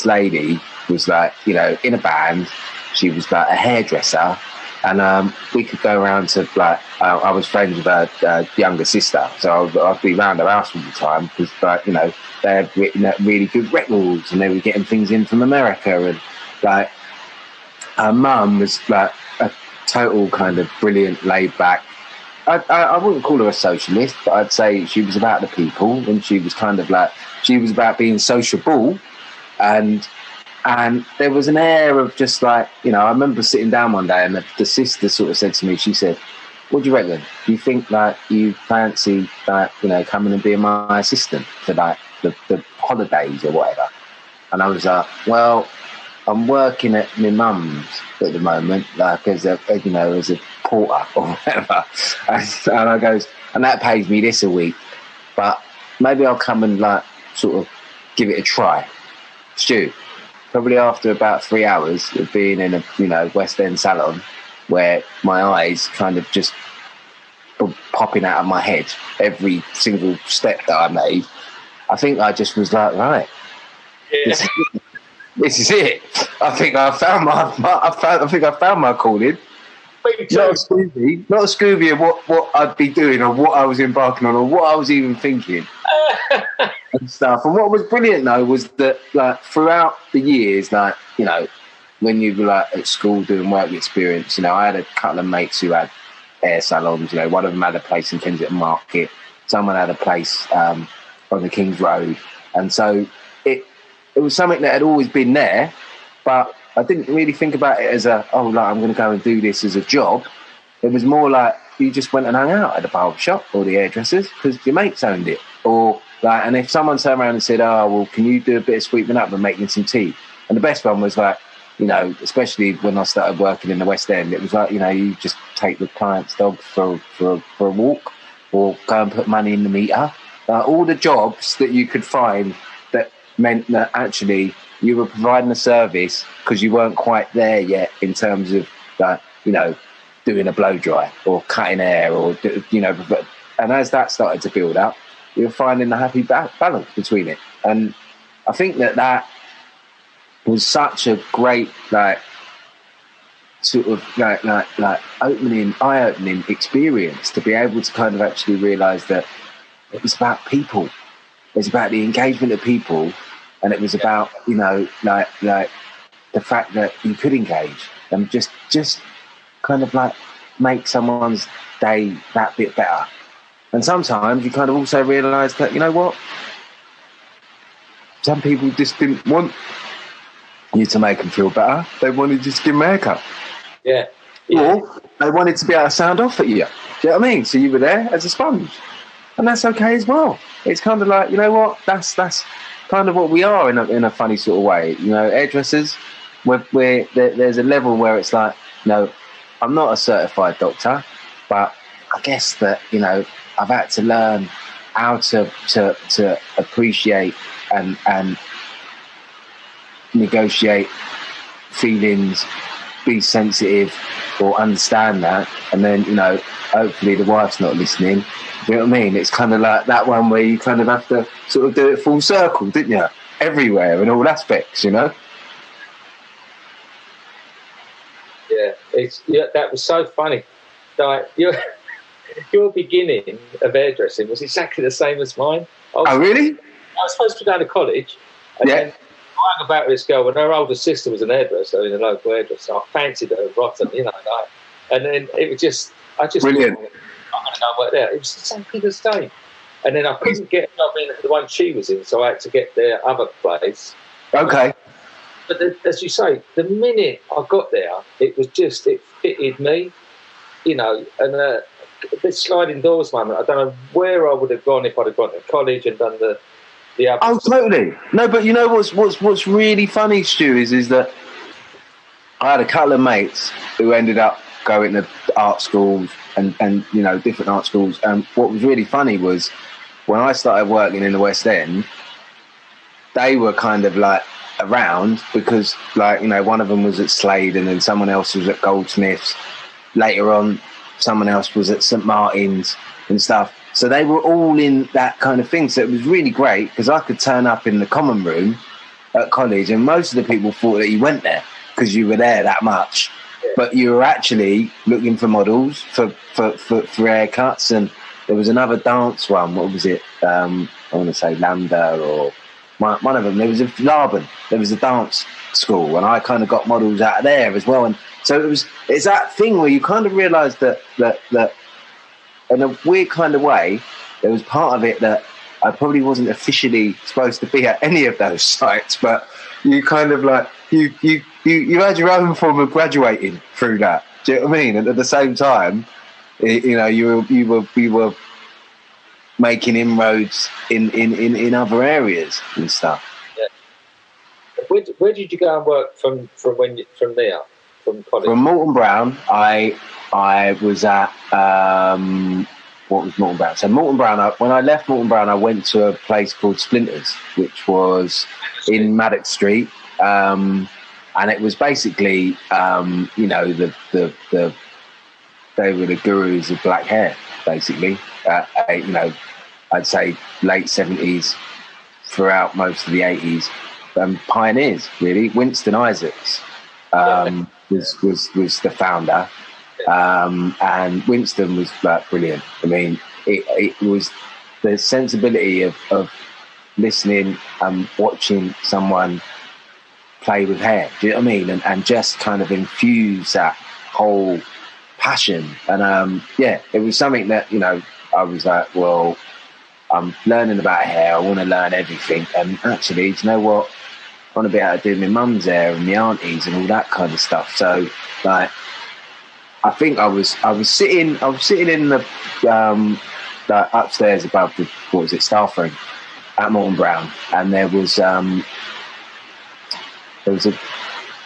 lady was like, you know, in a band. She was like a hairdresser. And we could go around to, like, I was friends with her younger sister. So I'd be around her house all the time because, like, you know, they had written really good records and they were getting things in from America. And, like, her mum was, like, a total kind of brilliant, laid-back. I wouldn't call her a socialist, but I'd say she was about the people, and she was kind of like, she was about being sociable, and there was an air of just like, you know, I remember sitting down one day and the sister sort of said to me, she said, what do you reckon? Do you think like you fancy like, you know, coming and being my assistant for like the holidays or whatever? And I was like, well, I'm working at my mum's at the moment, like as a, you know, as a porter or whatever. And I goes, and that pays me this a week, but maybe I'll come and like sort of give it a try. Stu, probably after about 3 hours of being in a, you know, West End salon where my eyes kind of just were popping out of my head every single step that I made, I think I just was like, right, yeah. This is it. I think I found my calling. Not a Scooby of what I'd be doing or what I was embarking on or what I was even thinking and stuff. And what was brilliant though was that like throughout the years, like, you know, when you were like at school doing work experience, you know, I had a couple of mates who had hair salons. You know, one of them had a place in Kensington Market. Someone had a place on the King's Road, and so it was something that had always been there, but I didn't really think about it as like, I'm going to go and do this as a job. It was more like you just went and hung out at the barber shop or the hairdressers because your mates owned it. Or like, and if someone turned around and said, can you do a bit of sweeping up and making some tea? And the best one was like, you know, especially when I started working in the West End, it was like, you know, you just take the client's dog for a walk or go and put money in the meter. All the jobs that you could find that meant that actually you were providing a service because you weren't quite there yet in terms of, you know, doing a blow dry or cutting hair or, you know, and as that started to build up, you were finding the happy balance between it. And I think that was such a great, like, sort of like eye-opening experience to be able to kind of actually realise that it was about people. It was about the engagement of people, and it was about, you know, like the fact that you could engage and just kind of like make someone's day that bit better. And sometimes you kind of also realise that, you know what, some people just didn't want you to make them feel better. They wanted you to give them a haircut. Yeah. Or they wanted to be able to sound off at you. Do you know what I mean? So you were there as a sponge. And that's okay as well. It's kind of like, you know what, that's kind of what we are in a funny sort of way. You know, hairdressers, there's a level where it's like, you know, I'm not a certified doctor, but I guess that, you know, I've had to learn how to appreciate and negotiate feelings, be sensitive or understand that. And then, you know, hopefully the wife's not listening. Do you know what I mean? It's kind of like that one where you kind of have to sort of do it full circle, didn't you? Everywhere in all aspects, you know? Yeah, that was so funny. Like your beginning of hairdressing was exactly the same as mine. Really? I was supposed to go to college, and then I hung about with this girl when her older sister was an hairdresser in a local hairdresser. I fancied her rotten, and then it was just, brilliant. Thought, I'm going to go and work there. It was exactly the same. And then I couldn't get a job in the one she was in, so I had to get their other place. Okay. But as you say, the minute I got there, it fitted me, and the sliding doors moment, I don't know where I would have gone if I'd have gone to college and done the other. Oh, totally. No, but you know what's really funny, Stu, is that I had a couple of mates who ended up going to art schools and different art schools. And what was really funny was when I started working in the West End, they were kind of like around because, one of them was at Slade and then someone else was at Goldsmiths. Later on, someone else was at St Martin's and stuff. So they were all in that kind of thing. So it was really great because I could turn up in the common room at college and most of the people thought that you went there because you were there that much. But you were actually looking for models for haircuts. And there was another dance one. What was it? I want to say Lambda or one of them. There was a Laban. There was a dance school. And I kind of got models out of there as well. And so it's that thing where you kind of realise that in a weird kind of way, there was part of it that I probably wasn't officially supposed to be at any of those sites, but you kind of like you had your own form of graduating through that. Do you know what I mean? And at the same time, you were making inroads in other areas and stuff. Yeah. Where did you go and work from college? From Morton Brown, I was at what was Morton Brown? So Morton Brown, when I left Morton Brown, I went to a place called Splinters, which was in Maddox Street, and it was basically they were the gurus of black hair, basically. I'd say late 70s, throughout most of the 80s, pioneers really. Winston Isaacs was the founder. And Winston was brilliant. I mean, it was the sensibility of listening and watching someone play with hair. Do you know what I mean? And just kind of infuse that whole passion. And it was something that I was like, well, I'm learning about hair. I want to learn everything. And actually, do you know what? I want to be able to do my mum's hair and my aunties and all that kind of stuff. So, I think I was sitting in the upstairs above the staff room at Morton Brown, and there was a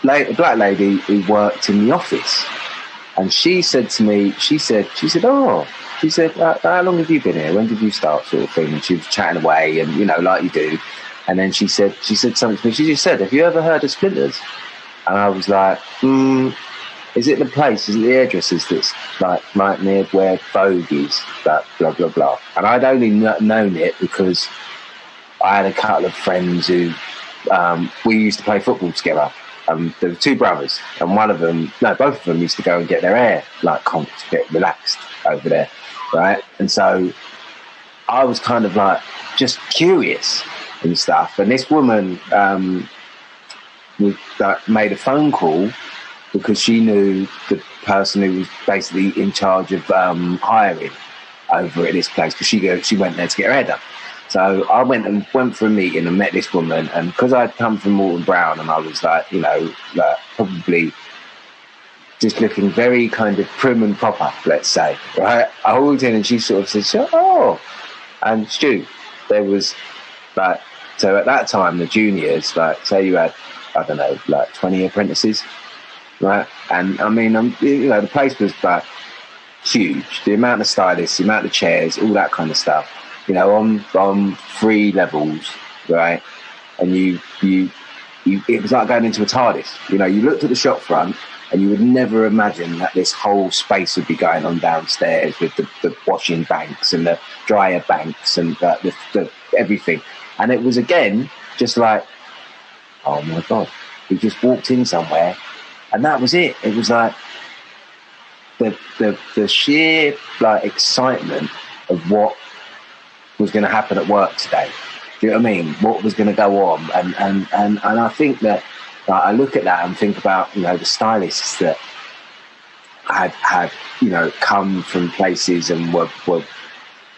black lady who worked in the office, and she said to me, she said, how long have you been here? When did you start, sort of thing? And she was chatting away, and like you do, and then she said something to me. She just said, "Have you ever heard of Splinters?" And I was like, Is it the place? Is it the hairdressers that's like near where Vogue is? That blah blah blah. And I'd only known it because I had a couple of friends who we used to play football together. There were two brothers, and both of them used to go and get their hair comped, get relaxed over there, right? And so I was kind of just curious and stuff. And this woman made a phone call because she knew the person who was basically in charge of hiring over at this place, because she went there to get her hair done. So I went for a meeting and met this woman, and because I'd come from Morton Brown and I was probably just looking very kind of prim and proper, let's say, right? I walked in and she sort of said, "Oh," and Stu, there was so at that time the juniors, say you had 20 apprentices. Right, and I mean, the place was huge. The amount of stylists, the amount of chairs, all that kind of stuff. On 3 levels, right? And it was like going into a TARDIS. You looked at the shop front, and you would never imagine that this whole space would be going on downstairs with the washing banks and the dryer banks and the everything. And it was again just like, oh my God, we just walked in somewhere. And that was it. It was like, the sheer like excitement of what was going to happen at work today. Do you know what I mean? What was going to go on, and I think that I look at that and think about the stylists that had come from places and were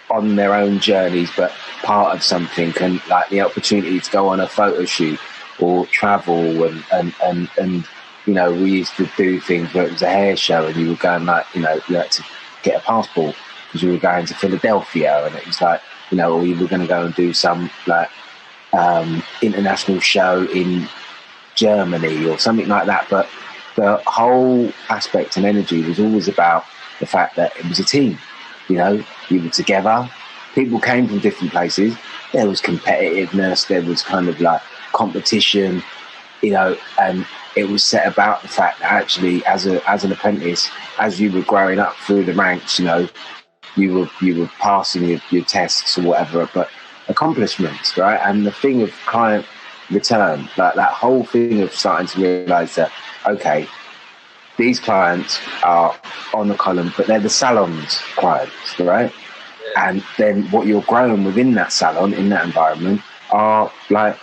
on their own journeys, but part of something, and like the opportunity to go on a photo shoot or travel, and we used to do things where it was a hair show and you were going you had to get a passport because you were going to Philadelphia, and it was like, or you were going to go and do some like international show in Germany or something like that. But the whole aspect and energy was always about the fact that it was a team. You were together. People came from different places. There was competitiveness. There was kind of like competition, and it was set about the fact that actually, as an apprentice, as you were growing up through the ranks, you were passing your tests or whatever, but accomplishments, right? And the thing of client return, like that whole thing of starting to realise that, okay, these clients are on the column, but they're the salon's clients, right? And then what you're growing within that salon, in that environment, are like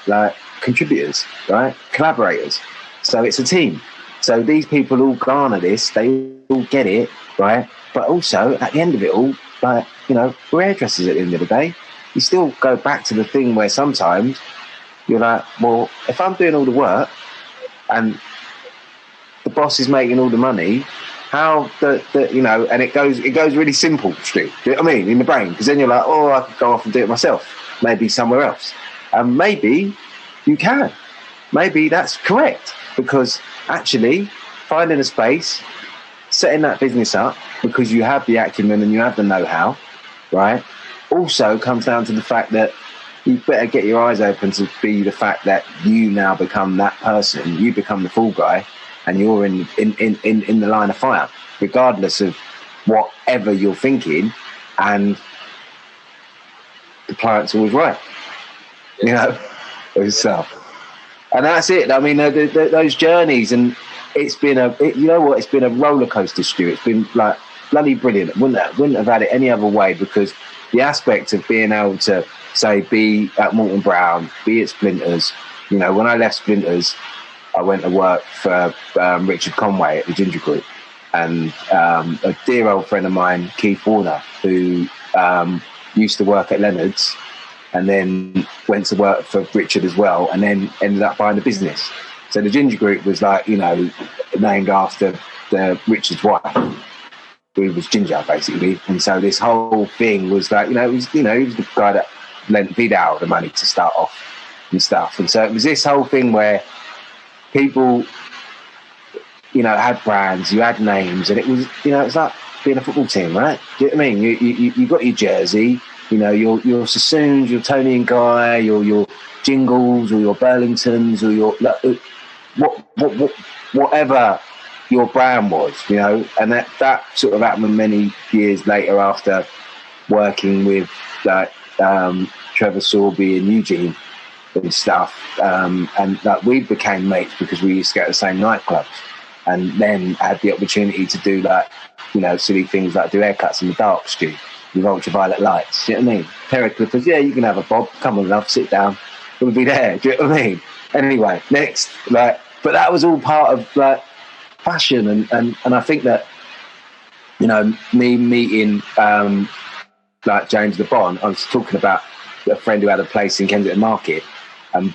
contributors, right? Collaborators. So it's a team. So these people all garner this, they all get it, right? But also, at the end of it all, we're hairdressers at the end of the day. You still go back to the thing where sometimes you're like, well, if I'm doing all the work and the boss is making all the money, how and it goes really simple, Stu. Do you know what I mean? In the brain, because then you're like, oh, I could go off and do it myself, maybe somewhere else, and maybe you can. Maybe that's correct, because actually finding a space, setting that business up because you have the acumen and you have the know-how, right? Also comes down to the fact that you better get your eyes open to be the fact that you now become that person. You become the fall guy, and you're in the line of fire, regardless of whatever you're thinking, and the client's always right. So, and that's it. I mean, those journeys, and it's been it's been a roller coaster, Stu. It's been like bloody brilliant. Wouldn't have had it any other way, because the aspect of being able to say, be at Morton Brown, be at Splinters. When I left Splinters, I went to work for Richard Conway at the Ginger Group, and a dear old friend of mine, Keith Warner, who used to work at Leonard's and then went to work for Richard as well, and then ended up buying the business. So the Ginger Group was like, named after Richard's wife, who was Ginger, basically. And so this whole thing was like, he was the guy that lent Vidal the money to start off and stuff. And so it was this whole thing where people, had brands, you had names, and it was, it's like being a football team, right? Do you know what I mean? You got your jersey, your Sassoons, your Tony and Guy, your Jingles, or your Burlingtons, or your whatever your brand was, and that sort of happened many years later after working with Trevor Sorby and Eugene and stuff, and we became mates because we used to go to the same nightclubs, and then had the opportunity to do silly things like do haircuts in the dark, Stu, with ultraviolet lights. Do you know what I mean? Pair of clippers, yeah, you can have a bob. Come on, love, sit down. We'll be there. Do you know what I mean? Anyway, next, but that was all part of fashion, and I think that me meeting James Le Bon. I was talking about a friend who had a place in Kensington Market, and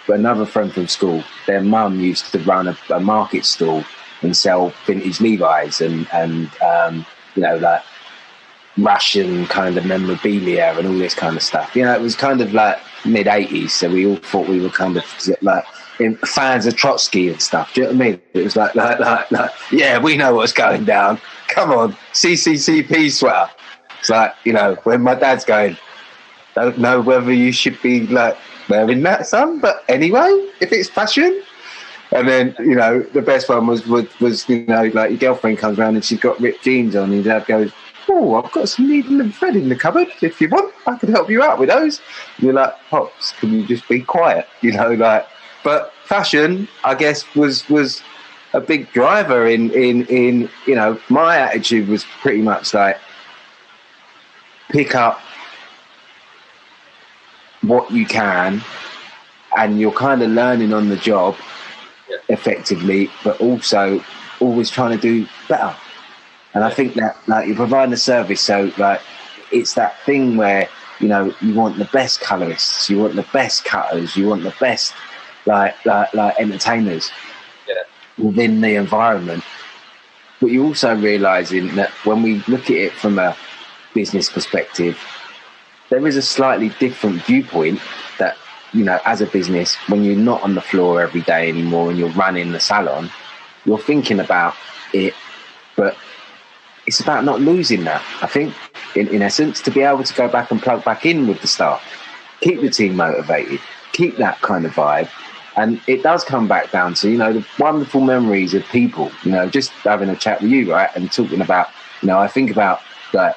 another friend from school, their mum used to run a market stall and sell vintage Levi's and Russian kind of memorabilia and all this kind of stuff. It was kind of like mid-80s, so we all thought we were kind of like fans of Trotsky and stuff. Do you know what I mean? It was like yeah, we know what's going down. Come on, CCCP sweater. It's like, when my dad's going, don't know whether you should be wearing that, son, but anyway, if it's fashion. And then, the best one was your girlfriend comes around and she's got ripped jeans on, and your dad goes, oh, I've got some needle and thread in the cupboard. If you want, I could help you out with those. And you're like, Pops, can you just be quiet? But fashion, I guess, was a big driver in you know, my attitude was pretty much like pick up what you can, and you're kind of learning on the job effectively, but also always trying to do better. And I think that, like, you're providing a service, so like it's that thing where, you know, you want the best colorists, you want the best cutters, you want the best like entertainers within the environment. But you're also realising that when we look at it from a business perspective, there is a slightly different viewpoint that, you know, as a business, when you're not on the floor every day anymore and you're running the salon, you're thinking about it, but it's about not losing that, I think, in essence, to be able to go back and plug back in with the staff, keep the team motivated, keep that kind of vibe. And it does come back down to, you know, the wonderful memories of people, you know, just having a chat with you, right, and talking about, you know, I think about like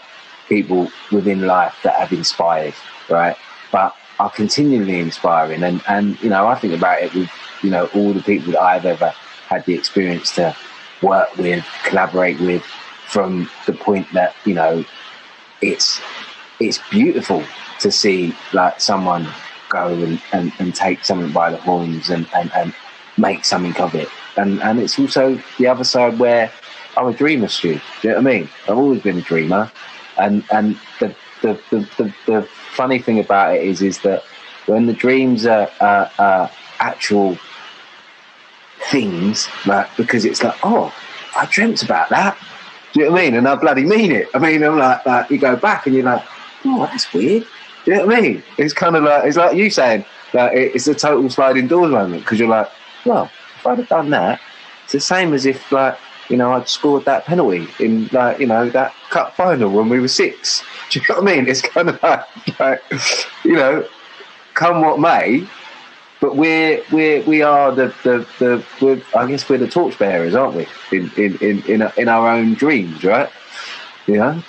people within life that have inspired, right, but are continually inspiring. And you know, I think about it with, you know, all the people that I've ever had the experience to work with, collaborate with, from the point that, you know, it's beautiful to see like someone go and take something by the horns and make something of it. And it's also the other side where I'm a dreamer, Stu. Do you know what I mean? I've always been a dreamer. And the funny thing about it is that when the dreams are actual things, like, because it's like, oh, I dreamt about that. Do you know what I mean? And I bloody mean it. I mean, I'm like you go back and you're like, oh, that's weird. Do you know what I mean? It's kind of like, it's like you saying, like, it's a total sliding doors moment, because you're like, well, if I'd have done that, it's the same as if, like, you know, I'd scored that penalty in, like, you know, that cup final when we were 6. Do you know what I mean? It's kind of like you know, come what may, but we are the I guess we're the torchbearers, aren't we? In our own dreams, right? Yeah.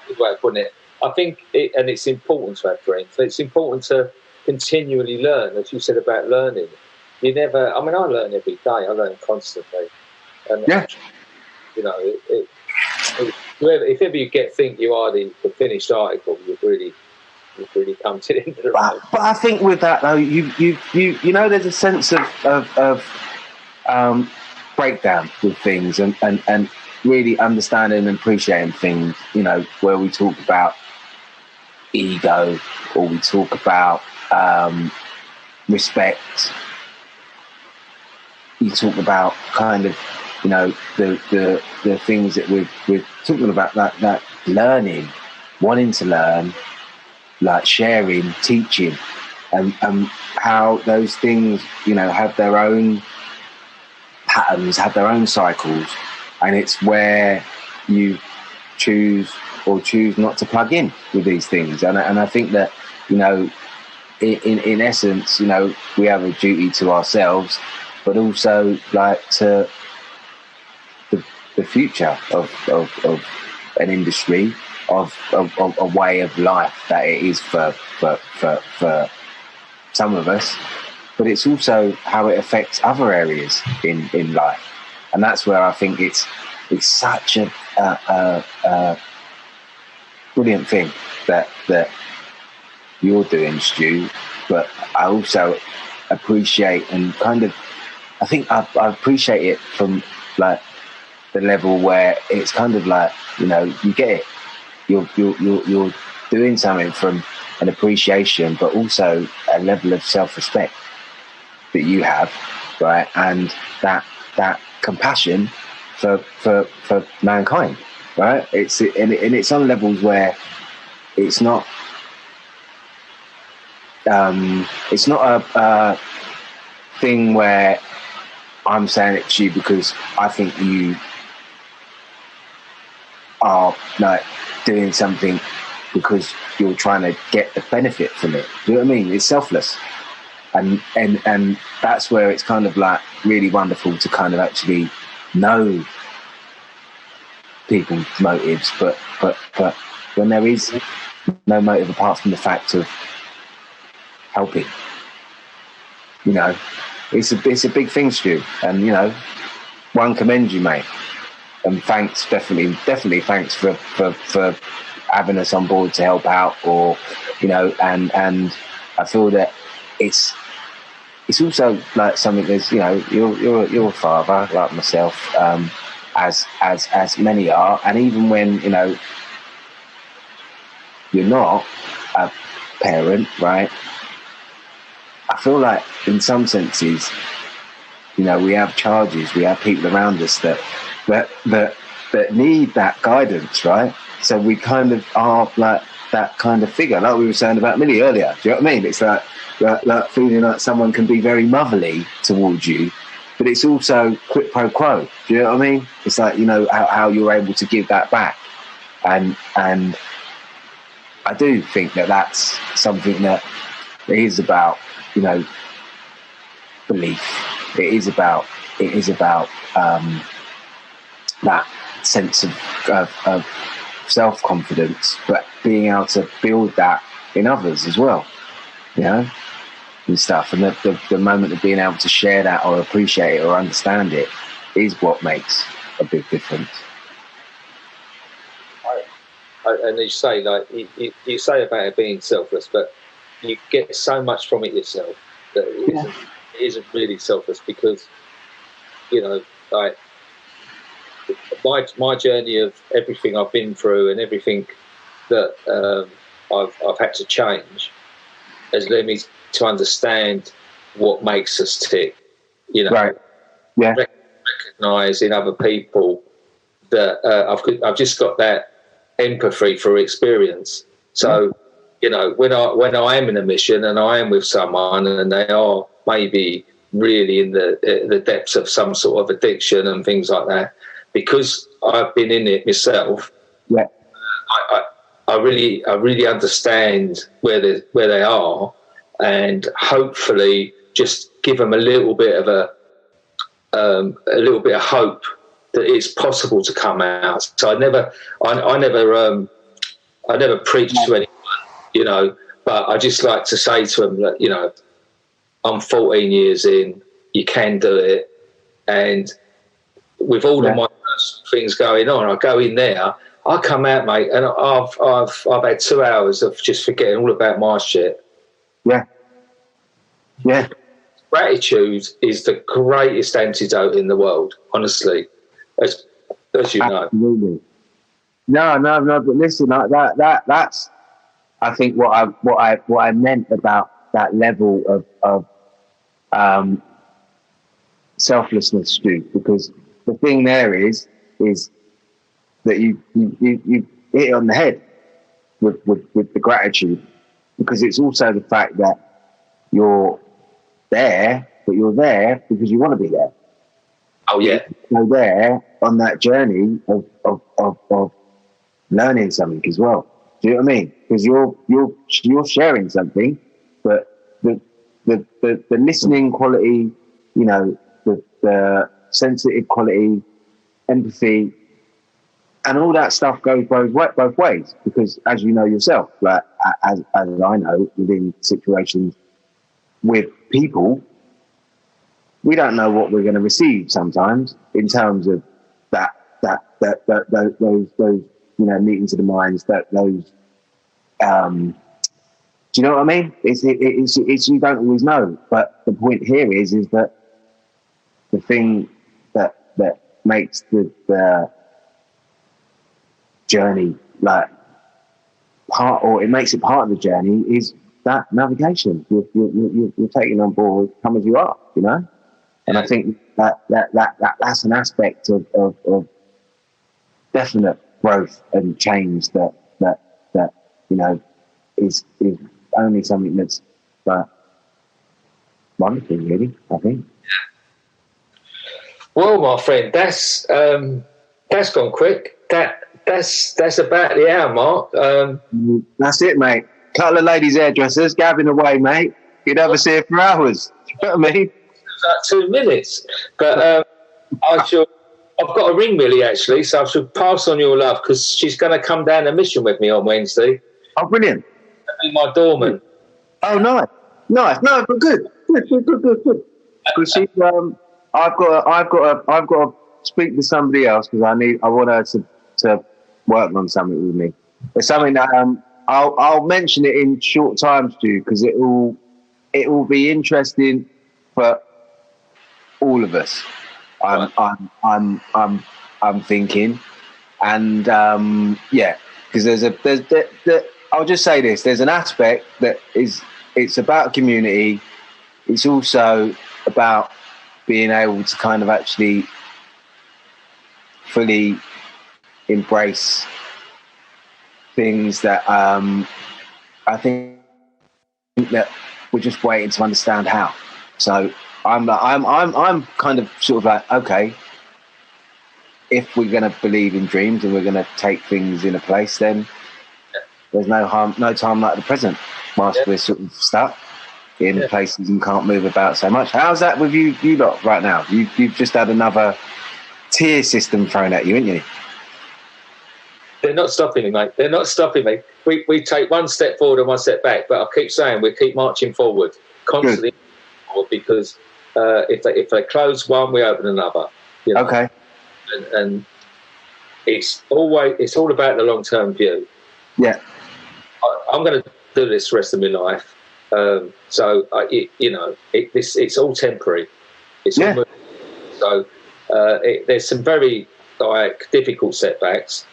Good way of putting it. I think it's important to have dreams. It's important to continually learn, as you said about learning. You never. I mean, I learn every day. I learn constantly. And you know, if ever you think you are the finished article, you've really come to the end of the road. But I think with that though, you know, there's a sense of breakdown with things and really understanding and appreciating things. You know, where we talk about ego, or we talk about respect. You talk about kind of, you know, the things that we're talking about, that learning, wanting to learn, like sharing, teaching, and how those things, you know, have their own patterns, have their own cycles, and it's where you choose not to plug in with these things. And I think that, you know, in essence, you know, we have a duty to ourselves, but also like to the future of an industry, of a way of life that it is for some of us, but it's also how it affects other areas in life. And that's where I think it's such a brilliant thing that you're doing, Stu. But I also appreciate, and kind of, I think I appreciate it from like the level where it's kind of like, you know, you get it. You're doing something from an appreciation, but also a level of self-respect that you have, right? And that compassion for mankind, right? It's on levels where it's not a thing where I'm saying it to you because I think you are like doing something because you're trying to get the benefit from it. Do you know what I mean? It's selfless, and that's where it's kind of like really wonderful to kind of actually know people's motives, but when there is no motive apart from the fact of helping, you know, it's a big thing, Stu. And you know, one commends you, mate. And thanks, definitely thanks for having us on board to help out, or, you know, and I feel that it's also like something that's, you know, you're a father like myself, as many are, and even when, you know, you're not a parent, right? I feel like in some senses, you know, we have charges, we have people around us that need that guidance, right? So we kind of are like that kind of figure, like we were saying about Millie earlier. Do you know what I mean? It's like feeling like someone can be very motherly towards you, but it's also quid pro quo. Do you know what I mean? It's like, you know, how you're able to give that back, and I do think that that's something that it is about, you know, belief. It is about that sense of self-confidence, but being able to build that in others as well, you know, and stuff. And the moment of being able to share that or appreciate it or understand it is what makes a big difference. And you say, like, you say about it being selfless, but you get so much from it yourself that it isn't really selfless, because, you know, like, my journey of everything I've been through and everything that I've had to change has led me to understand what makes us tick. You know, right? Yeah. Recognise in other people that I've just got that empathy for experience. So, you know, when I am in a mission and I am with someone and they are maybe really in the depths of some sort of addiction and things like that, because I've been in it myself, I really understand where they are, and hopefully just give them a little bit of hope that it's possible to come out. So I never preach to anyone, you know, but I just like to say to them that, you know, I'm 14 years in, you can do it, and with all of my things going on, I go in there, I come out, mate, and I've had 2 hours of just forgetting all about my shit. Yeah. Gratitude is the greatest antidote in the world, honestly, as you know. Absolutely. No, but listen, like that's I think what I meant about that level of selflessness, Stu, because the thing there is that you hit it on the head with the gratitude, because it's also the fact that you're there, but you're there because you want to be there. Oh yeah, you're there on that journey of learning something as well. Do you know what I mean? Because you're sharing something, but the listening quality, you know, the sensitive quality, empathy, and all that stuff goes both ways. Because as you know yourself, like as I know, within situations with people, we don't know what we're going to receive sometimes in terms of those you know, meetings of the minds, those do you know what I mean? It's you don't always know, but the point here is that the thing that makes the journey like part, or it makes it part of the journey, is that navigation. You're taking on board, come as you are, you know. And I think that's an aspect of definite growth and change that you know is only something that's wonderful, really, I think. Well, my friend, that's gone quick. That's about the hour mark. That's it, mate. Couple of ladies hairdressers, gabbing away, mate. You'd have us here for hours. Do you know what I mean? It's like 2 minutes. But I've got to ring Millie, actually, so I should pass on your love, because she's going to come down a mission with me on Wednesday. Oh, brilliant. Be my doorman. Oh, nice. No, but good. Because she's I've got speak to somebody else because I want her to work on something with me. It's something that I'll mention it in short time, Stu, because it will be interesting for all of us. I'm thinking, and because I'll just say this: there's an aspect that it's about community. It's also about being able to kind of actually fully embrace things that I think that we're just waiting to understand how. So I'm kind of sort of like, okay, if we're going to believe in dreams and we're going to take things in a place, then there's no time like the present whilst we're sort of stuck in places and can't move about so much. How's that with you lot right now? You've just had another tier system thrown at you, haven't you? They're not stopping me, mate. They're not stopping me. We take one step forward and one step back, but I keep saying we keep marching forward constantly. Forward because if they close one, we open another. You know? Okay. And it's all about the long term view. Yeah. I'm going to do this the rest of my life. It's all temporary. It's all moving. So there's some very difficult setbacks.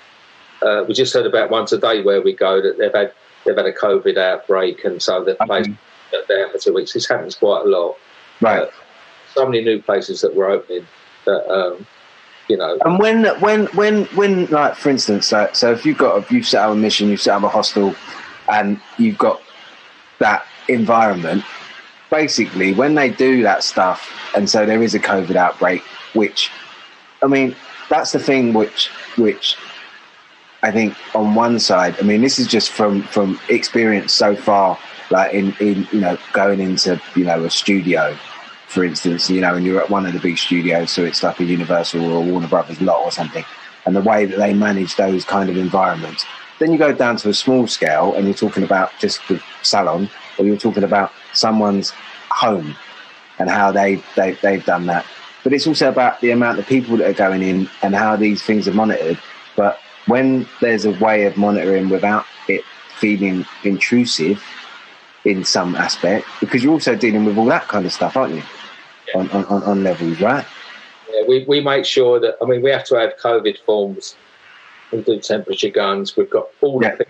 We just heard about one today where we go that they've had a COVID outbreak, and so the place shut down for 2 weeks. This happens quite a lot. Right. So many new places that we're opening that And when like for instance, so if you've set up a mission, you've set up a hostel, and you've got that environment, basically when they do that stuff, and so there is a COVID outbreak, which I mean that's the thing which I think on one side, I mean this is just from experience so far, like in going into a studio, for instance, and you're at one of the big studios, so it's like a Universal or a Warner Brothers lot or something, and the way that they manage those kind of environments. Then you go down to a small scale and you're talking about just the salon, or you're talking about someone's home and how they've done that. But it's also about the amount of people that are going in and how these things are monitored. But when there's a way of monitoring without it feeling intrusive in some aspect, because you're also dealing with all that kind of stuff, aren't you? Yeah. On levels, right? Yeah, we make sure that, I mean, we have to have COVID forms. We do temperature guns. We've got all the things.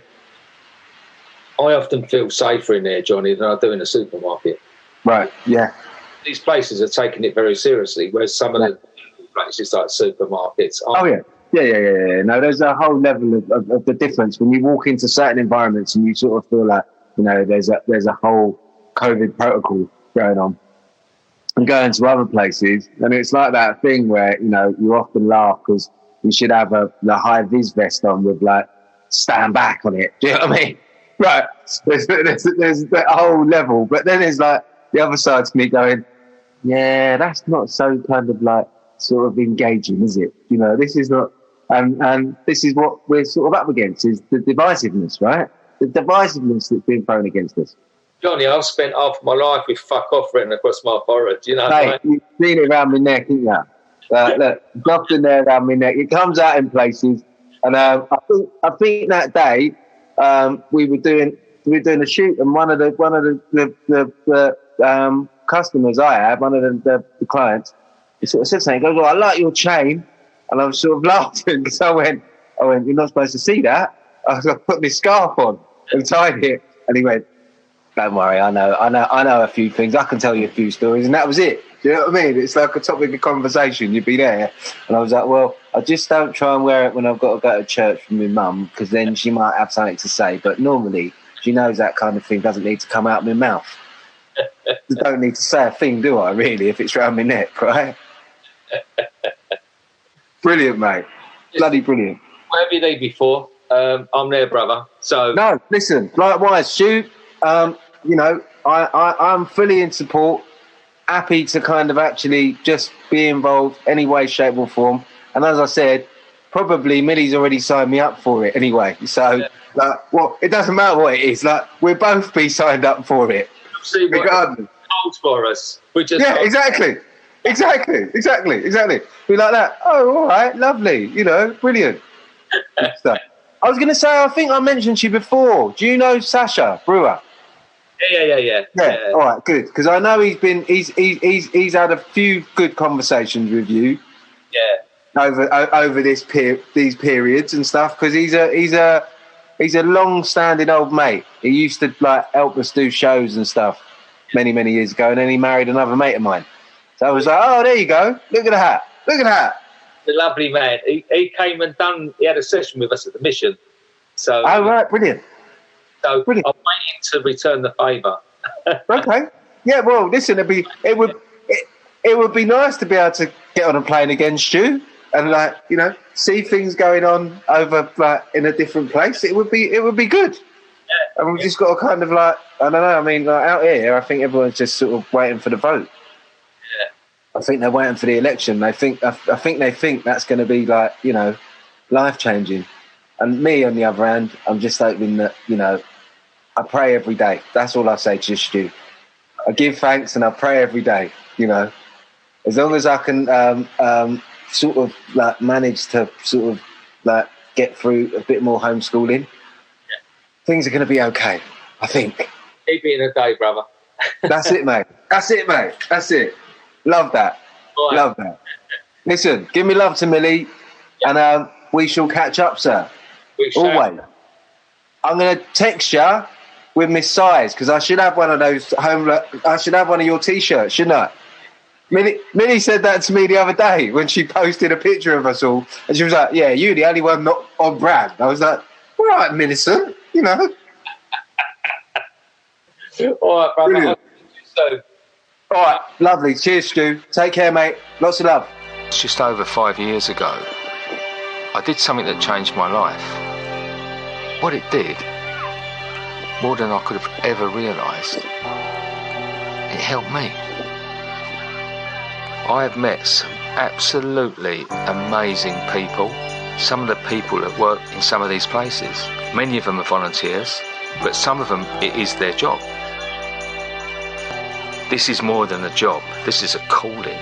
I often feel safer in there, Johnny, than I do in a supermarket. Right, yeah. These places are taking it very seriously, whereas some of the places like supermarkets aren't. Yeah. No, there's a whole level of the difference when you walk into certain environments and you sort of feel like, there's a whole COVID protocol going on. And going to other places, and it's like that thing where, you often laugh because you should have the high-vis vest on with, like, stand back on it. Do you know what I mean? Right. There's that whole level. But then there's, like, the other side to me going, yeah, that's not so kind of, like, sort of engaging, is it? This is not... And this is what we're sort of up against, is the divisiveness, right? The divisiveness that's been thrown against us. Johnny, I've spent half my life with "fuck off" written across my forehead. Do you know? Hey, you've seen it around my neck, haven't you? Look, dropped in there around my neck. It comes out in places, and I think that day we were doing a shoot, and one of the customers I had, one of the clients, he sort of said something. He goes, "Oh, I like your chain," and I was sort of laughing because I went, "You're not supposed to see that." I was like, put my scarf on and tied it, and he went, "Don't worry, I know a few things. I can tell you a few stories," and that was it. Do you know what I mean? It's like a topic of conversation. You'd be there, and I was like, "Well, I just don't try and wear it when I've got to go to church with my mum, because then she might have something to say. But normally, she knows that kind of thing doesn't need to come out of my mouth. I don't need to say a thing, do I? Really, if it's round my neck, right?" Brilliant, mate. Bloody brilliant. Whatever you need before. I'm there, brother. So no, listen. Likewise, Stu. I'm fully in support. Happy to kind of actually just be involved any way, shape, or form. And as I said, probably Millie's already signed me up for it anyway. So, it doesn't matter what it is. Like, we'll both be signed up for it, regardless. Holds for us. Exactly. Exactly. Be like that. Oh, all right, lovely. You know, brilliant. Good stuff. I was going to say, I think I mentioned you before. Do you know Sasha Brewer? Yeah. All right, good. Because I know he's had a few good conversations with you. Yeah. Over these periods and stuff. Because he's a long-standing old mate. He used to like help us do shows and stuff many years ago, and then he married another mate of mine. So I was like, oh, there you go. Look at that. The lovely man. He came and he had a session with us at the Mission. So. Oh, right, brilliant. So brilliant. I'm waiting to return the favour. Okay. Yeah, well, listen, it would be nice to be able to get on a plane again, Stu, and like, you know, see things going on over like in a different place. It would be good. Yeah. And we've just got to kind of like, I don't know, I mean, like out here, I think everyone's just sort of waiting for the vote. I think they're waiting for the election. I think they think that's going to be like, you know, life changing. And me, on the other hand, I'm just hoping that, you know, I pray every day. That's all I say to you. I give thanks and I pray every day. You know, as long as I can sort of like manage to sort of like get through a bit more homeschooling, things are going to be okay. I think. Keep it in a day, brother. That's it, mate. That's it. Love that. Right. Love that. Listen, give me love to Millie, and we shall catch up, sir. Always. I'm going to text you with my size because I should have one of those I should have one of your T-shirts, shouldn't I? Millie said that to me the other day when she posted a picture of us all, and she was like, "Yeah, you're the only one not on brand." I was like, "All right, Millicent, you know." All right, brother. Brilliant. So. All right, lovely. Cheers, Stu. Take care, mate. Lots of love. Just over 5 years ago, I did something that changed my life. What it did, more than I could have ever realised, it helped me. I have met some absolutely amazing people. Some of the people that work in some of these places, many of them are volunteers, but some of them, it is their job. This is more than a job. This is a calling.